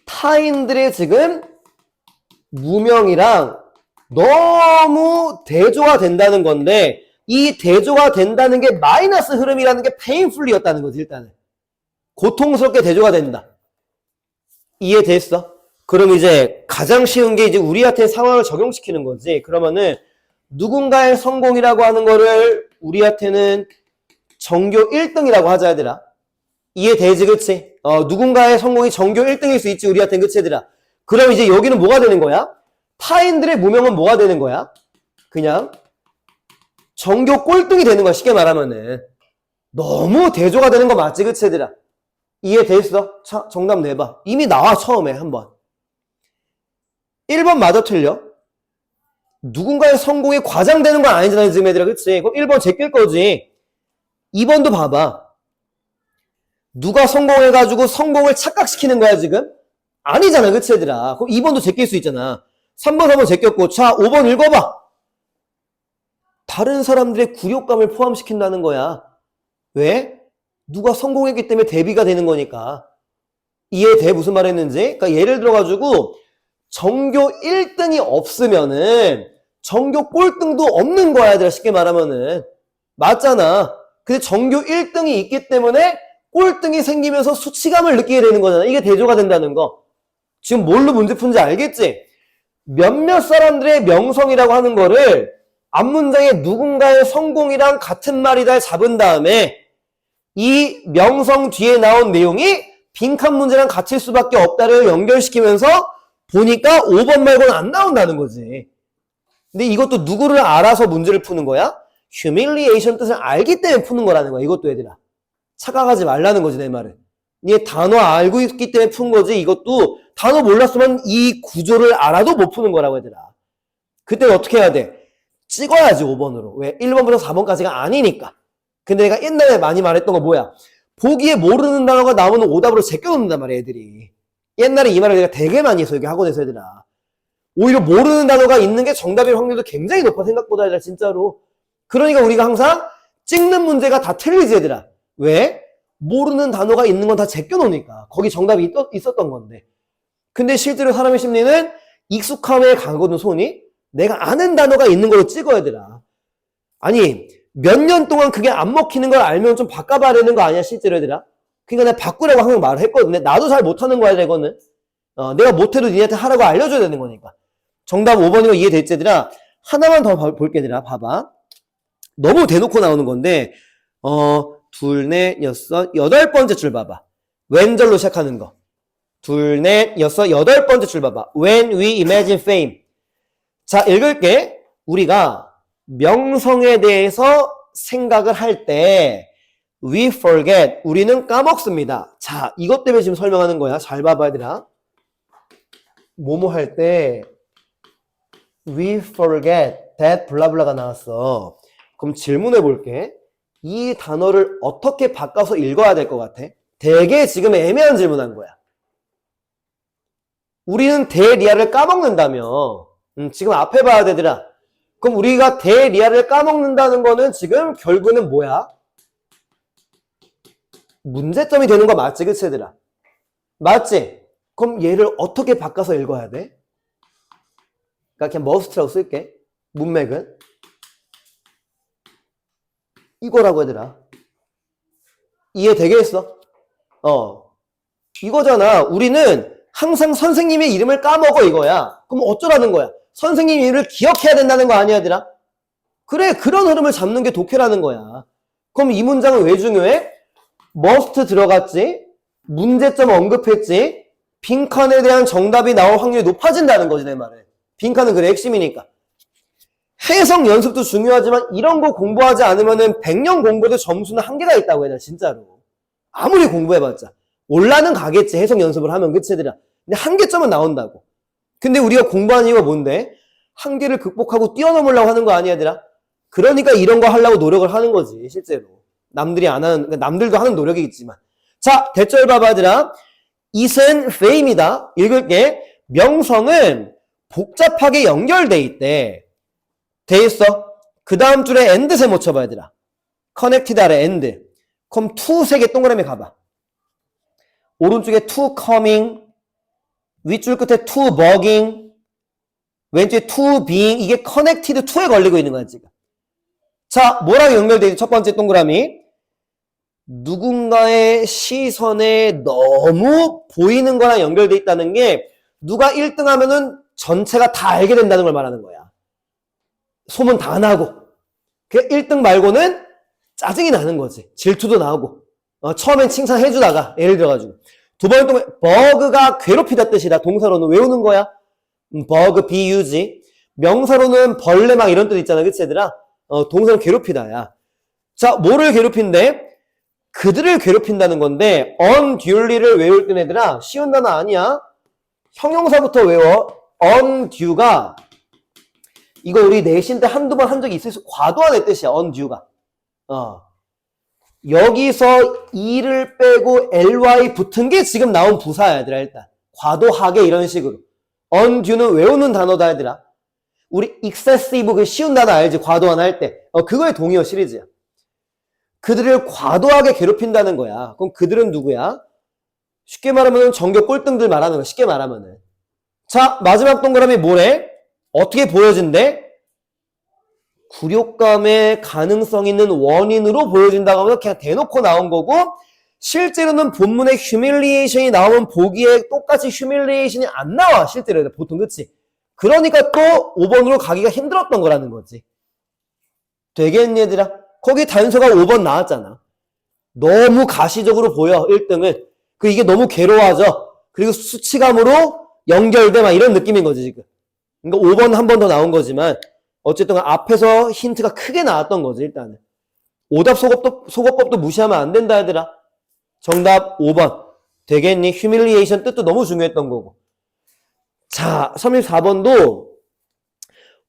Speaker 1: 타인들의 지금 무명이랑 너무 대조가 된다는 건데 이 대조가 된다는 게 마이너스 흐름이라는 게 painfully였다는 거지, 일단은. 고통스럽게 대조가 된다. 이해됐어? 그럼 이제 가장 쉬운 게 이제 우리한테 상황을 적용시키는 거지. 그러면은 누군가의 성공이라고 하는 거를 우리한테는 전교 1등이라고 하자 얘들아. 이해되지 그치? 누군가의 성공이 전교 1등일 수 있지 우리한테는 그치 얘들아. 그럼 이제 여기는 뭐가 되는 거야? 타인들의 무명은 뭐가 되는 거야? 그냥 전교 꼴등이 되는 거야 쉽게 말하면은. 너무 대조가 되는 거 맞지 그치 얘들아? 이해됐어? 자, 정답 내봐. 이미 나와 처음에 한번. 1번 맞아 틀려? 누군가의 성공이 과장되는 건 아니잖아 지금 얘들아 그치? 그럼 1번 제낄 거지. 2번도 봐봐. 누가 성공해가지고 성공을 착각시키는 거야 지금? 아니잖아 그치 얘들아? 그럼 2번도 제낄 수 있잖아. 3번 4번 제꼈고 자 5번 읽어봐. 다른 사람들의 굴욕감을 포함시킨다는 거야. 왜? 누가 성공했기 때문에 대비가 되는 거니까. 이해돼 무슨 말 했는지? 그러니까 예를 들어가지고 전교 1등이 없으면은 전교 꼴등도 없는 거야 얘들아 쉽게 말하면은. 맞잖아. 근데 전교 1등이 있기 때문에 꼴등이 생기면서 수치감을 느끼게 되는 거잖아. 이게 대조가 된다는 거. 지금 뭘로 문제 푼지 알겠지? 몇몇 사람들의 명성이라고 하는 거를 앞문장에 누군가의 성공이랑 같은 말이다 잡은 다음에 이 명성 뒤에 나온 내용이 빈칸 문제랑 같을 수밖에 없다를 연결시키면서 보니까 5번 말고는 안 나온다는 거지. 근데 이것도 누구를 알아서 문제를 푸는 거야? humiliation 뜻을 알기 때문에 푸는 거라는 거야. 이것도 얘들아. 착각하지 말라는 거지 내 말은. 니 단어 알고 있기 때문에 푼 거지. 이것도 단어 몰랐으면 이 구조를 알아도 못 푸는 거라고 얘들아. 그때는 어떻게 해야 돼? 찍어야지 5번으로. 왜? 1번부터 4번까지가 아니니까. 근데 내가 옛날에 많이 말했던 거 뭐야? 보기에 모르는 단어가 나오는 오답으로 제껴놓는단 말이야 애들이. 옛날에 이 말을 내가 되게 많이 했어 여기 학원에서 얘들아. 오히려 모르는 단어가 있는 게 정답일 확률도 굉장히 높아 생각보다 얘들아 진짜로. 그러니까 우리가 항상 찍는 문제가 다 틀리지 얘들아. 왜? 모르는 단어가 있는 건 다 제껴놓으니까. 거기 정답이 있었던 건데. 근데 실제로 사람의 심리는 익숙함에 가거든 손이. 내가 아는 단어가 있는 걸로 찍어야 되라. 아니 몇 년 동안 그게 안 먹히는 걸 알면 좀 바꿔봐야 되는 거 아니야 실제로 얘들아. 그러니까 내가 바꾸라고 항상 말을 했거든. 나도 잘 못하는 거야 이거는. 내가 못해도 니한테 하라고 알려줘야 되는 거니까. 정답 5번이고 이해됐지 얘들아. 하나만 더 볼게 얘들아. 봐봐. 너무 대놓고 나오는 건데 둘, 넷, 여섯, 여덟 번째 줄 봐봐. 왼절로 시작하는 거. 둘, 넷, 여섯, 여덟 번째 줄 봐봐. When we imagine fame. 자, 읽을게. 우리가 명성에 대해서 생각을 할 때 we forget. 우리는 까먹습니다. 자, 이것 때문에 지금 설명하는 거야. 잘 봐봐, 얘들아. 뭐뭐 할 때 we forget that 블라블라가 나왔어. 그럼 질문해 볼게. 이 단어를 어떻게 바꿔서 읽어야 될 것 같아? 되게 지금 애매한 질문한 거야. 우리는 대리아를 까먹는다며. 지금 앞에 봐야 되더라. 그럼 우리가 대리아를 까먹는다는 거는 지금 결국은 뭐야? 문제점이 되는 거 맞지? 그치 얘들아? 맞지? 그럼 얘를 어떻게 바꿔서 읽어야 돼? 그러니까 그냥 must라고 쓸게. 문맥은. 이거라고 얘들아. 이해되겠어? 이거잖아. 우리는 항상 선생님의 이름을 까먹어 이거야. 그럼 어쩌라는 거야? 선생님 이름을 기억해야 된다는 거 아니야 얘들아? 그래 그런 흐름을 잡는 게 독해라는 거야. 그럼 이 문장은 왜 중요해? must 들어갔지? 문제점 언급했지? 빈칸에 대한 정답이 나올 확률이 높아진다는 거지 내 말은. 빈칸은 그래 핵심이니까. 해석 연습도 중요하지만 이런 거 공부하지 않으면은 100년 공부해도 점수는 한계가 있다고 얘들아 진짜로. 아무리 공부해봤자. 올라는 가겠지 해석 연습을 하면 그치 얘들아. 근데 한계점은 나온다고. 근데 우리가 공부하는 이유가 뭔데? 한계를 극복하고 뛰어넘으려고 하는 거 아니야 얘들아? 그러니까 이런 거 하려고 노력을 하는 거지 실제로. 남들이 안 하는, 남들도 하는 노력이 있지만. 자, 대절 봐봐 얘들아. it은 fame이다. 읽을게. 명성은 복잡하게 연결돼 있대. 돼 있어. 그 다음 줄에 and 세 못 쳐봐 얘들아. connected 아래 and. 그럼 to 세 개 동그라미 가봐. 오른쪽에 to coming, 윗줄 끝에 to bugging, 왼쪽에 to being. 이게 connected to에 걸리고 있는 거야 지금. 자, 뭐랑 연결돼 있지? 첫 번째 동그라미. 누군가의 시선에 너무 보이는 거랑 연결돼 있다는 게 누가 1등 하면은 전체가 다 알게 된다는 걸 말하는 거야. 소문 다 나고. 그 1등 말고는 짜증이 나는 거지. 질투도 나고. 처음엔 칭찬해주다가 예를 들어가지고 두 번 동안 버그가 괴롭히다 뜻이다. 동사로는 외우는 거야. 버그 비유지. 명사로는 벌레 막 이런 뜻 있잖아. 그치 얘들아? 동사는 괴롭히다 야. 자, 뭐를 괴롭힌대? 그들을 괴롭힌다는 건데 unduly를 외울 땐 얘들아 쉬운 단어 아니야. 형용사부터 외워. undue가 이거 우리 내신 때 한두 번 한 적이 있을 수 과도한의 뜻이야. undue가. 여기서 e를 빼고 ly 붙은 게 지금 나온 부사야 얘들아. 일단 과도하게 이런 식으로. undue는 외우는 단어다 얘들아. 우리 excessive 그 쉬운 단어 알지? 과도한 할 때. 그거의 동의어 시리즈야. 그들을 과도하게 괴롭힌다는 거야. 그럼 그들은 누구야? 쉽게 말하면 전교 꼴등들 말하는 거야. 쉽게 말하면은. 자, 마지막 동그라미 뭐래? 어떻게 보여진대? 굴욕감의 가능성 있는 원인으로 보여진다고 하면 그냥 대놓고 나온 거고 실제로는 본문에 humiliation이 나오면 보기에 똑같이 humiliation이 안 나와. 실제로 보통 그치? 그러니까 또 5번으로 가기가 힘들었던 거라는 거지. 되겠니 얘들아? 거기 단서가 5번 나왔잖아. 너무 가시적으로 보여 1등은. 이게 너무 괴로워져. 그리고 수치감으로 연결돼 막 이런 느낌인 거지 지금. 그러니까 5번 한 번 더 나온 거지만 어쨌든 앞에서 힌트가 크게 나왔던 거지 일단은. 오답 소거법도 무시하면 안 된다 얘들아. 정답 5번. 되겠니? humiliation 뜻도 너무 중요했던 거고. 자, 34번도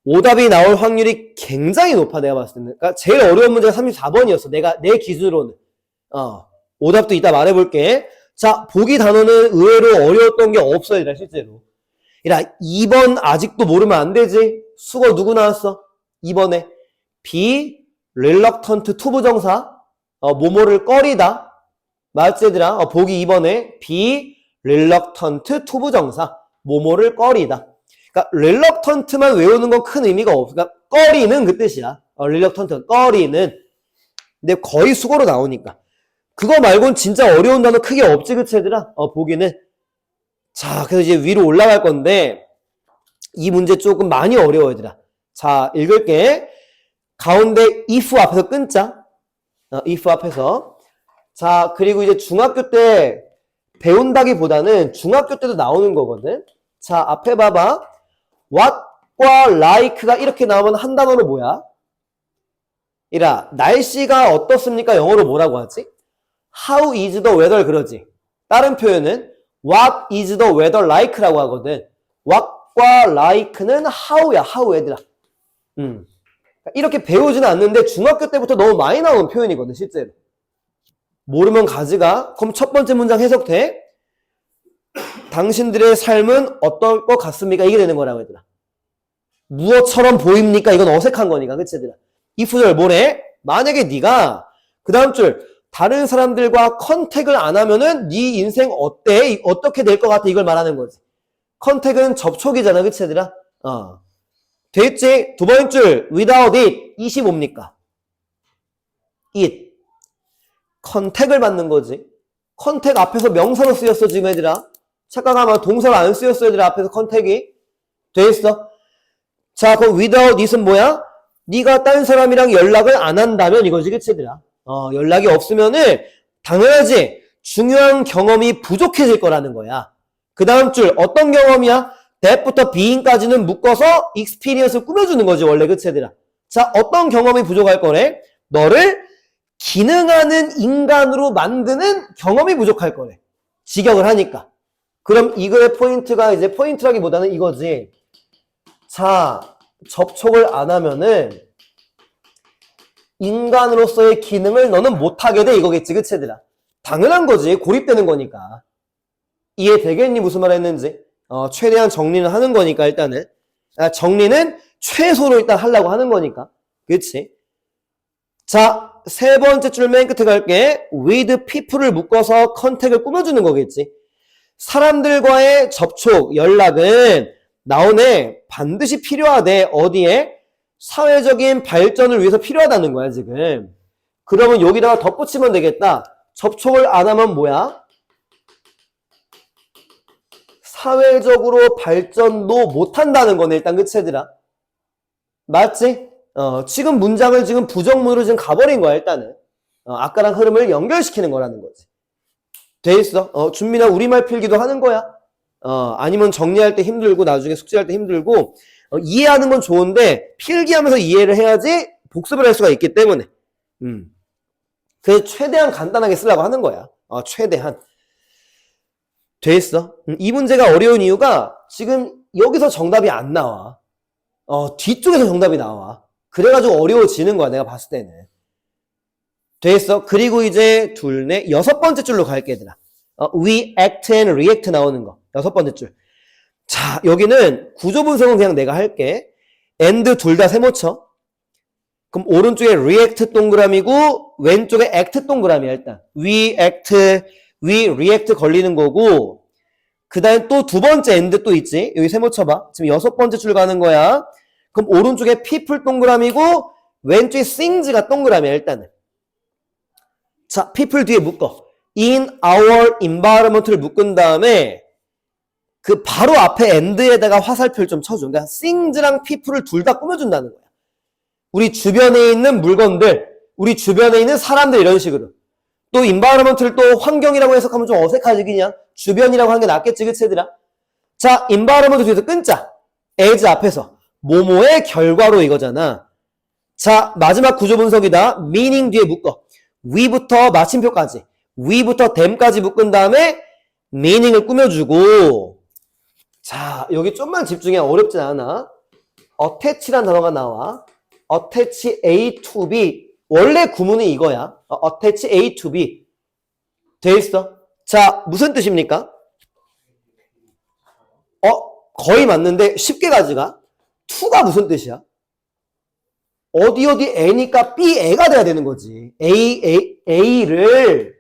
Speaker 1: 오답이 나올 확률이 굉장히 높아 내가 봤을 때는. 그러니까 제일 어려운 문제가 34번이었어. 내 기준으로는. 오답도 이따 말해볼게. 자, 보기 단어는 의외로 어려웠던 게 없어 얘들아 실제로. 2번 아직도 모르면 안 되지. 수거 누구 나왔어? 2번에 be reluctant to 부정사. 뭐뭐를 꺼리다. 맞지 얘들아? 보기 2번에 be reluctant to 부정사. 뭐뭐를 꺼리다. 그러니까 reluctant만 외우는 건 큰 의미가 없어. 그러니까 꺼리는 그 뜻이야. reluctant 꺼리는. 근데 거의 수고로 나오니까. 그거 말고는 진짜 어려운 단어 크게 없지 그치 얘들아? 보기는. 자, 그래서 이제 위로 올라갈 건데 이 문제 조금 많이 어려워 얘들아. 자, 읽을게. 가운데 if 앞에서 끊자. if 앞에서. 자, 그리고 이제 중학교 때 배운다기보다는 중학교 때도 나오는 거거든. 자, 앞에 봐봐. what과 like가 이렇게 나오면 한 단어는 뭐야? 날씨가 어떻습니까? 영어로 뭐라고 하지? How is the weather 그러지. 다른 표현은 What is the weather like라고 하거든. What과 like는 how야. how 얘들아. 이렇게 배우지는 않는데 중학교 때부터 너무 많이 나오는 표현이거든 실제로. 모르면 가지가. 그럼 첫 번째 문장 해석돼? 당신들의 삶은 어떨 것 같습니까? 이게 되는 거라고 얘들아. 무엇처럼 보입니까? 이건 어색한 거니까. 그치 얘들아. 이 구절 뭐래? 만약에 네가 그 다음 줄 다른 사람들과 컨택을 안 하면은 네 인생 어때? 어떻게 될 것 같아? 이걸 말하는 거지. 컨택은 접촉이잖아. 그치 얘들아? 됐지? 두 번째 줄 without it 25입니까? it 컨택을 받는 거지. 컨택 앞에서 명사로 쓰였어 지금 얘들아. 착각하면 동사로 안 쓰였어 얘들아. 앞에서 컨택이 돼있어. 자, 그럼 without it은 뭐야? 네가 딴 사람이랑 연락을 안 한다면 이거지 그치 얘들아. 연락이 없으면은 당연하지. 중요한 경험이 부족해질 거라는 거야. 그 다음 줄 어떤 경험이야? that부터 being까지는 묶어서 experience를 꾸며주는 거지 원래 그치 얘들아. 자, 어떤 경험이 부족할 거래? 너를 기능하는 인간으로 만드는 경험이 부족할 거래. 직역을 하니까. 그럼 이거의 포인트가 이제 포인트라기보다는 이거지. 자, 접촉을 안 하면은 인간으로서의 기능을 너는 못하게 돼 이거겠지 그치 얘들아. 당연한 거지. 고립되는 거니까. 이해되겠니 무슨 말 했는지. 최대한 정리는 하는 거니까 일단은. 정리는 최소로 일단 하려고 하는 거니까. 그치? 자, 세 번째 줄 맨 끝에 갈게. with people을 묶어서 컨택을 꾸며주는 거겠지. 사람들과의 접촉, 연락은 나오네. 반드시 필요하대. 어디에? 사회적인 발전을 위해서 필요하다는 거야 지금. 그러면 여기다가 덧붙이면 되겠다. 접촉을 안 하면 뭐야? 사회적으로 발전도 못한다는 거네, 일단, 그치, 얘들아? 맞지? 지금 문장을 지금 부정문으로 지금 가버린 거야, 일단은. 아까랑 흐름을 연결시키는 거라는 거지. 돼 있어? 준민아, 우리말 필기도 하는 거야. 아니면 정리할 때 힘들고, 나중에 숙제할 때 힘들고, 이해하는 건 좋은데, 필기하면서 이해를 해야지 복습을 할 수가 있기 때문에. 그래서 최대한 간단하게 쓰려고 하는 거야. 최대한. 돼 있어? 이 문제가 어려운 이유가 지금 여기서 정답이 안 나와. 뒤쪽에서 정답이 나와. 그래가지고 어려워지는 거야, 내가 봤을 때는. 돼 있어? 그리고 이제 둘, 넷, 여섯 번째 줄로 갈게, 얘들아. we act and react 나오는 거. 여섯 번째 줄. 자, 여기는 구조 분석은 그냥 내가 할게. and 둘 다 세모쳐. 그럼 오른쪽에 react 동그라미고 왼쪽에 act 동그라미야, 일단. we act, we react 걸리는 거고, 그 다음에 또 두 번째 and 또 있지. 여기 세모쳐봐. 지금 여섯 번째 줄 가는 거야. 그럼 오른쪽에 people 동그라미고 왼쪽에 things가 동그라미야, 일단은. 자, people 뒤에 묶어. in our environment를 묶은 다음에 그 바로 앞에 and에다가 화살표를 좀 쳐줘. 그러니까 things랑 people을 둘 다 꾸며준다는 거야. 우리 주변에 있는 물건들, 우리 주변에 있는 사람들 이런 식으로. 또 environment를 또 환경이라고 해석하면 좀 어색하지 그냥. 주변이라고 하는 게 낫겠지, 그치, 얘들아? 자, environment 뒤에서 끊자. as 앞에서. 뭐뭐의 결과로 이거잖아. 자, 마지막 구조 분석이다. meaning 뒤에 묶어. we부터 마침표까지. we부터 them까지 묶은 다음에 meaning을 꾸며주고. 자, 여기 좀만 집중해. 어렵진 않아. attach라는 단어가 나와. attach A to B. 원래 구문이 이거야. attach A to B. 돼 있어. 자, 무슨 뜻입니까? 거의 맞는데 쉽게 가져가. to가 무슨 뜻이야? 어디 A니까 B, A가 돼야 되는 거지. A를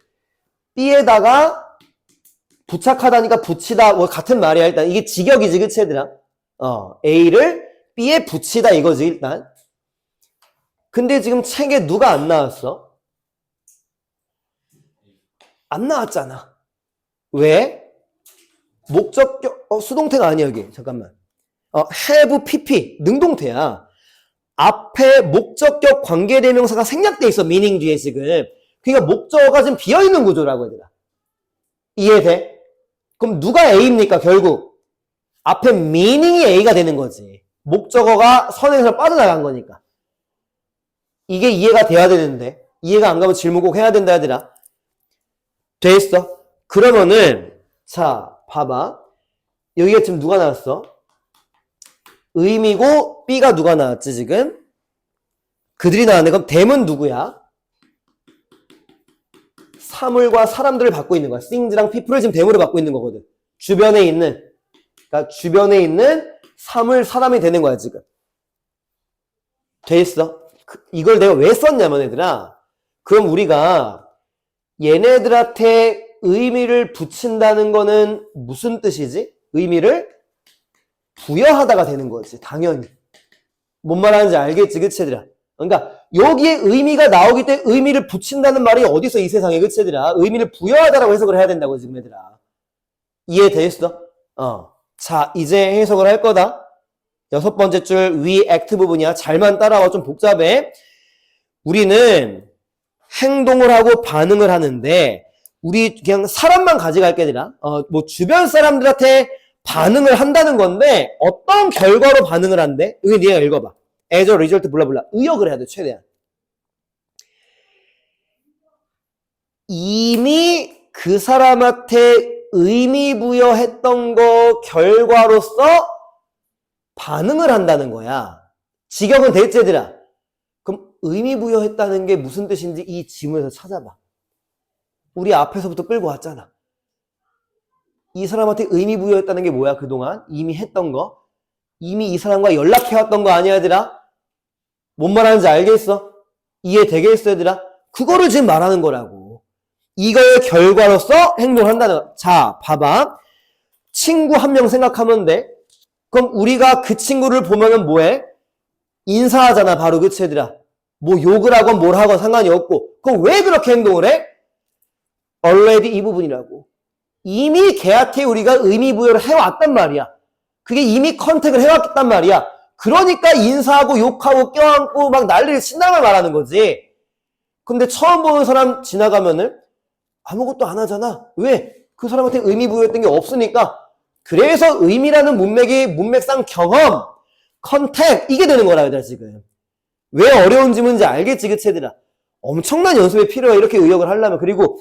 Speaker 1: B에다가 부착하다니까 붙이다, 뭐 같은 말이야, 일단. 이게 직역이지, 그치, 얘들아? A를 B에 붙이다 이거지, 일단. 근데 지금 책에 누가 안 나왔어? 안 나왔잖아. 왜? 목적격, 수동태가 아니야, 여기. 잠깐만. have pp, 능동태야. 앞에 목적격 관계대명사가 생략돼 있어, meaning 뒤에 지금. 그러니까 목적어가 지금 비어있는 구조라고, 얘들아. 이해돼? 그럼 누가 A입니까, 결국? 앞에 meaning이 A가 되는 거지. 목적어가 선에서 빠져나간 거니까. 이게 이해가 돼야 되는데. 이해가 안 가면 질문 꼭 해야 된다, 얘들아. 돼 있어? 그러면은, 자, 봐봐. 여기가 지금 누가 나왔어? 의미고, B가 누가 나왔지, 지금? 그들이 나왔네. 그럼 them은 누구야? 사물과 사람들을 받고 있는 거야. things랑 people을 지금 them으로 받고 있는 거거든. 주변에 있는, 그러니까 주변에 있는 사물, 사람이 되는 거야, 지금. 돼 있어? 이걸 내가 왜 썼냐면, 얘들아. 그럼 우리가 얘네들한테 의미를 붙인다는 거는 무슨 뜻이지? 의미를 부여하다가 되는 거지, 당연히. 뭔 말하는지 알겠지, 그치, 얘들아? 그러니까 여기에 의미가 나오기 때문에 의미를 붙인다는 말이 어디서 이 세상에, 그치, 얘들아? 의미를 부여하다라고 해석을 해야 된다고, 지금, 얘들아. 이해됐어? 자, 이제 해석을 할 거다. 여섯 번째 줄 we act 부분이야. 잘만 따라와. 좀 복잡해. 우리는 행동을 하고 반응을 하는데 우리 그냥 사람만 가져갈게, 얘들아. 뭐 주변 사람들한테 반응을 한다는 건데 어떤 결과로 반응을 한대? 여기 네가 읽어봐. as a result 블라블라. 의역을 해야 돼, 최대한. 이미 그 사람한테 의미 부여했던 거 결과로서 반응을 한다는 거야. 직역은 됐지, 얘들아? 그럼 의미 부여했다는 게 무슨 뜻인지 이 지문에서 찾아봐. 우리 앞에서부터 끌고 왔잖아. 이 사람한테 의미 부여했다는 게 뭐야, 그동안? 이미 했던 거? 이미 이 사람과 연락해왔던 거 아니야, 얘들아? 뭔 말하는지 알겠어? 이해되겠어, 얘들아? 그거를 지금 말하는 거라고. 이거의 결과로서 행동을 한다는 거. 자, 봐봐. 친구 한 명 생각하면 돼. 그럼 우리가 그 친구를 보면은 뭐해? 인사하잖아, 바로. 그치, 얘들아? 뭐 욕을 하건 뭘 하건 상관이 없고. 그럼 왜 그렇게 행동을 해? already 이 부분이라고. 이미 걔한테 우리가 의미 부여를 해왔단 말이야. 그게 이미 컨택을 해왔단 말이야. 그러니까 인사하고 욕하고 껴안고 막 난리를 친다는 걸 말하는 거지. 근데 처음 보는 사람 지나가면은 아무것도 안 하잖아. 왜? 그 사람한테 의미 부여했던 게 없으니까. 그래서 의미라는 문맥상 경험, 컨택 이게 되는 거라 얘들아 지금. 왜 어려운 질문인지 알겠지 그치 얘들아. 엄청난 연습이 필요해 이렇게 의역을 하려면. 그리고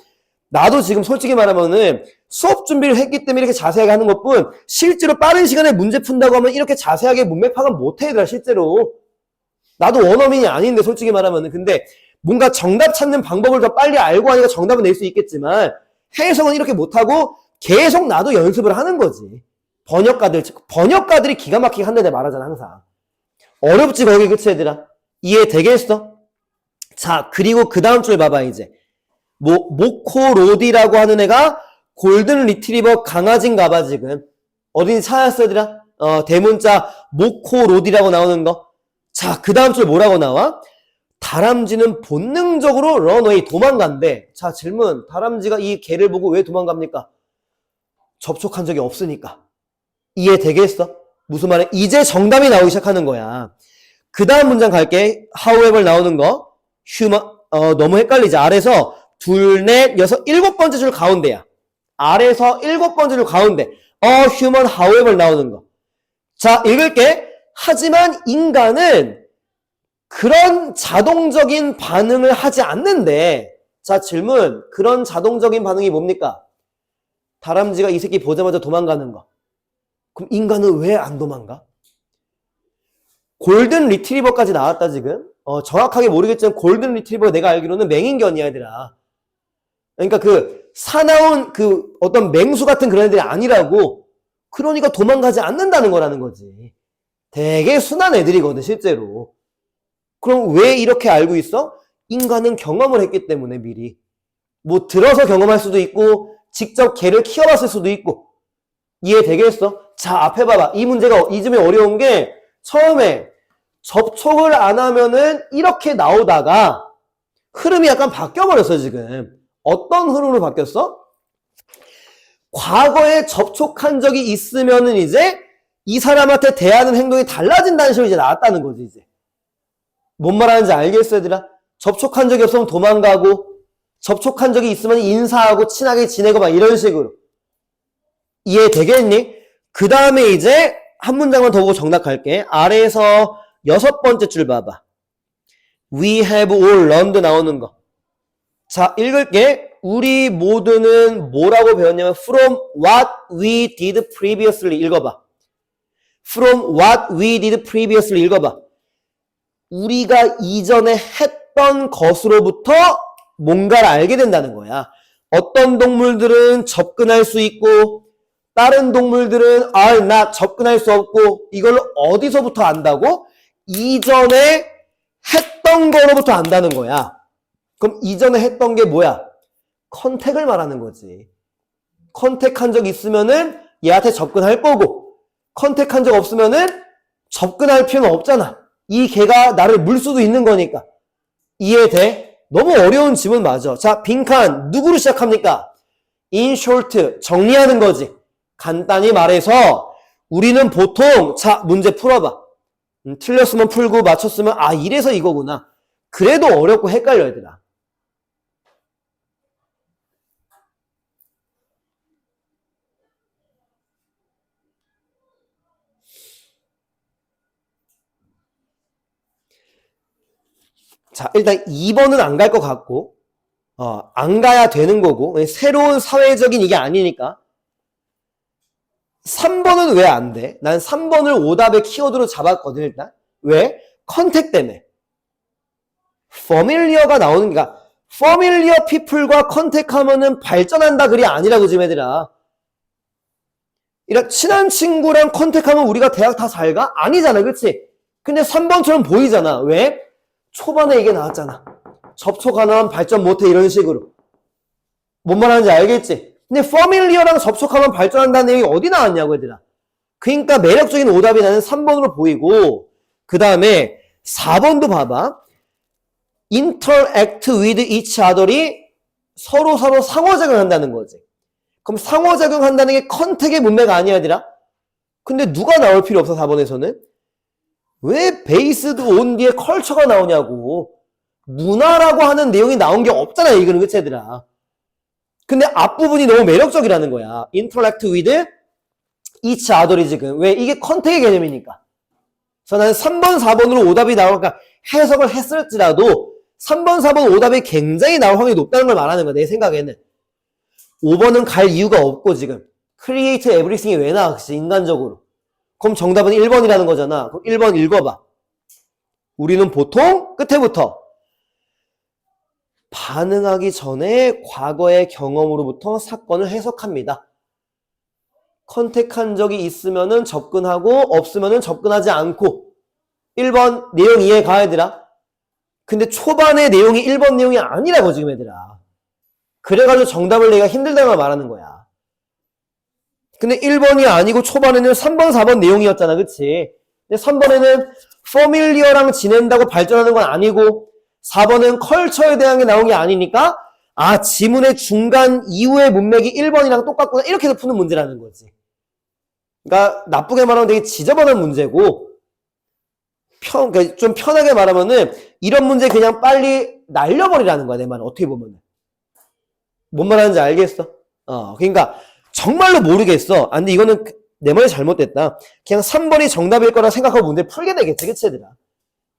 Speaker 1: 나도 지금 솔직히 말하면은 수업 준비를 했기 때문에 이렇게 자세하게 하는 것뿐 실제로 빠른 시간에 문제 푼다고 하면 이렇게 자세하게 문맥 파악은 못해 얘들아 실제로. 나도 원어민이 아닌데 솔직히 말하면은. 근데 뭔가 정답 찾는 방법을 더 빨리 알고 하니까 정답은 낼 수 있겠지만 해석은 이렇게 못하고 계속 나도 연습을 하는 거지. 번역가들이 기가 막히게 한다고 말하잖아 항상. 어렵지 거기 그치 얘들아. 이해되겠어? 자 그리고 그 다음 줄 봐봐 이제. 모코로디라고 하는 애가 골든 리트리버 강아지인가 봐 지금. 어딘지 찾았어 얘들아? 대문자 모코로디라고 나오는 거. 자 그 다음 줄 뭐라고 나와? 다람쥐는 본능적으로 런웨이 도망간대. 자 질문. 다람쥐가 이 개를 보고 왜 도망갑니까? 접촉한 적이 없으니까. 이해되겠어? 무슨 말이야? 이제 정답이 나오기 시작하는 거야. 그 다음 문장 갈게. however 나오는 거. 너무 헷갈리지. 아래서 둘, 넷, 여섯, 일곱 번째 줄 가운데야. 아래서 일곱 번째 줄 가운데. human however 나오는 거. 자, 읽을게. 하지만 인간은 그런 자동적인 반응을 하지 않는데. 자, 질문. 그런 자동적인 반응이 뭡니까? 다람쥐가 이 새끼 보자마자 도망가는 거. 그럼 인간은 왜 안 도망가? 골든 리트리버까지 나왔다 지금. 정확하게 모르겠지만 골든 리트리버가 내가 알기로는 맹인견이야 얘들아. 그러니까 그 사나운 그 어떤 맹수 같은 그런 애들이 아니라고. 그러니까 도망가지 않는다는 거라는 거지. 되게 순한 애들이거든 실제로. 그럼 왜 이렇게 알고 있어? 인간은 경험을 했기 때문에 미리. 뭐 들어서 경험할 수도 있고 직접 개를 키워봤을 수도 있고. 이해되겠어? 자 앞에 봐봐. 이 문제가 이 점이 어려운 게 처음에 접촉을 안 하면은 이렇게 나오다가 흐름이 약간 바뀌어버렸어 지금. 어떤 흐름으로 바뀌었어? 과거에 접촉한 적이 있으면은 이제 이 사람한테 대하는 행동이 달라진다는 식으로 이제 나왔다는 거지 이제. 뭔 말하는지 알겠어 얘들아? 접촉한 적이 없으면 도망가고 접촉한 적이 있으면 인사하고 친하게 지내고 막 이런 식으로. 이해되겠니? 그 다음에 이제 한 문장만 더 보고 정답할게. 아래에서 여섯 번째 줄 봐봐. We have all learned 나오는 거. 자, 읽을게. 우리 모두는 뭐라고 배웠냐면 from what we did previously 읽어봐. From what we did previously 읽어봐. 우리가 이전에 했던 것으로부터 뭔가를 알게 된다는 거야. 어떤 동물들은 접근할 수 있고 다른 동물들은 are not 접근할 수 없고 이걸 어디서부터 안다고? 이전에 했던 거로부터 안다는 거야. 그럼 이전에 했던 게 뭐야? 컨택을 말하는 거지. 컨택한 적 있으면은 얘한테 접근할 거고 컨택한 적 없으면은 접근할 필요는 없잖아. 이 개가 나를 물 수도 있는 거니까. 이해돼? 너무 어려운 질문 맞아. 자, 빈칸 누구로 시작합니까? In short 정리하는 거지. 간단히 말해서 우리는 보통 자 문제 풀어봐. 틀렸으면 풀고 맞췄으면 아 이래서 이거구나. 그래도 어렵고 헷갈려 얘들아. 자 일단 2번은 안 갈 것 같고 안 가야 되는 거고 새로운 사회적인 이게 아니니까 3번은 왜 안 돼? 난 3번을 오답의 키워드로 잡았거든 일단. 왜? 컨택 때문에. familiar가 나오는 게 familiar people과 컨택하면은 발전한다 글이 아니라고 지금 얘들아. 이런 친한 친구랑 컨택하면 우리가 대학 다 잘 가? 아니잖아 그치? 근데 3번처럼 보이잖아. 왜? 초반에 이게 나왔잖아. 접촉 안 하면 발전 못해 이런 식으로. 뭔 말하는지 알겠지? 근데 familiar랑 접촉하면 발전한다는 내용이 어디 나왔냐고 얘들아. 그러니까 매력적인 오답이 나는 3번으로 보이고 그 다음에 4번도 봐봐. interact with each other이 서로 상호작용한다는 거지. 그럼 상호작용한다는 게 컨택의 문맥가 아니야, 얘들아? 근데 누가 나올 필요 없어, 4번에서는? 왜 based on 뒤에 컬처가 나오냐고. 문화라고 하는 내용이 나온 게 없잖아, 이거는, 그치, 얘들아? 근데 앞부분이 너무 매력적이라는 거야. interact with each other이 지금. 왜? 이게 컨택의 개념이니까. 그래서 나는 3번, 4번으로 오답이 나올까 해석을 했을지라도 3번, 4번 오답이 굉장히 나올 확률이 높다는 걸 말하는 거야, 내 생각에는. 5번은 갈 이유가 없고, 지금. create everything이 왜 나왔지, 인간적으로. 그럼 정답은 1번이라는 거잖아. 그럼 1번 읽어봐. 우리는 보통 끝에부터 반응하기 전에 과거의 경험으로부터 사건을 해석합니다. 컨택한 적이 있으면은 접근하고 없으면은 접근하지 않고. 1번 내용 이해가, 얘들아? 근데 초반의 내용이 1번 내용이 아니라고, 지금, 얘들아. 그래가지고 정답을 내가 힘들다고 말하는 거야. 근데 1번이 아니고 초반에는 3번, 4번 내용이었잖아, 그치? 근데 3번에는 familiar랑 지낸다고 발전하는 건 아니고 4번은 컬처에 대한 게 나온 게 아니니까 아, 지문의 중간 이후의 문맥이 1번이랑 똑같구나, 이렇게 해서 푸는 문제라는 거지. 그러니까 나쁘게 말하면 되게 지저분한 문제고 그러니까 좀 편하게 말하면은 이런 문제 그냥 빨리 날려버리라는 거야, 내 말은. 어떻게 보면은. 뭔 말하는지 알겠어? 그러니까 정말로 모르겠어. 아, 근데 이거는 내 말이 잘못됐다. 그냥 3번이 정답일 거라 생각하고 문제 풀게 되겠지, 그치, 얘들아?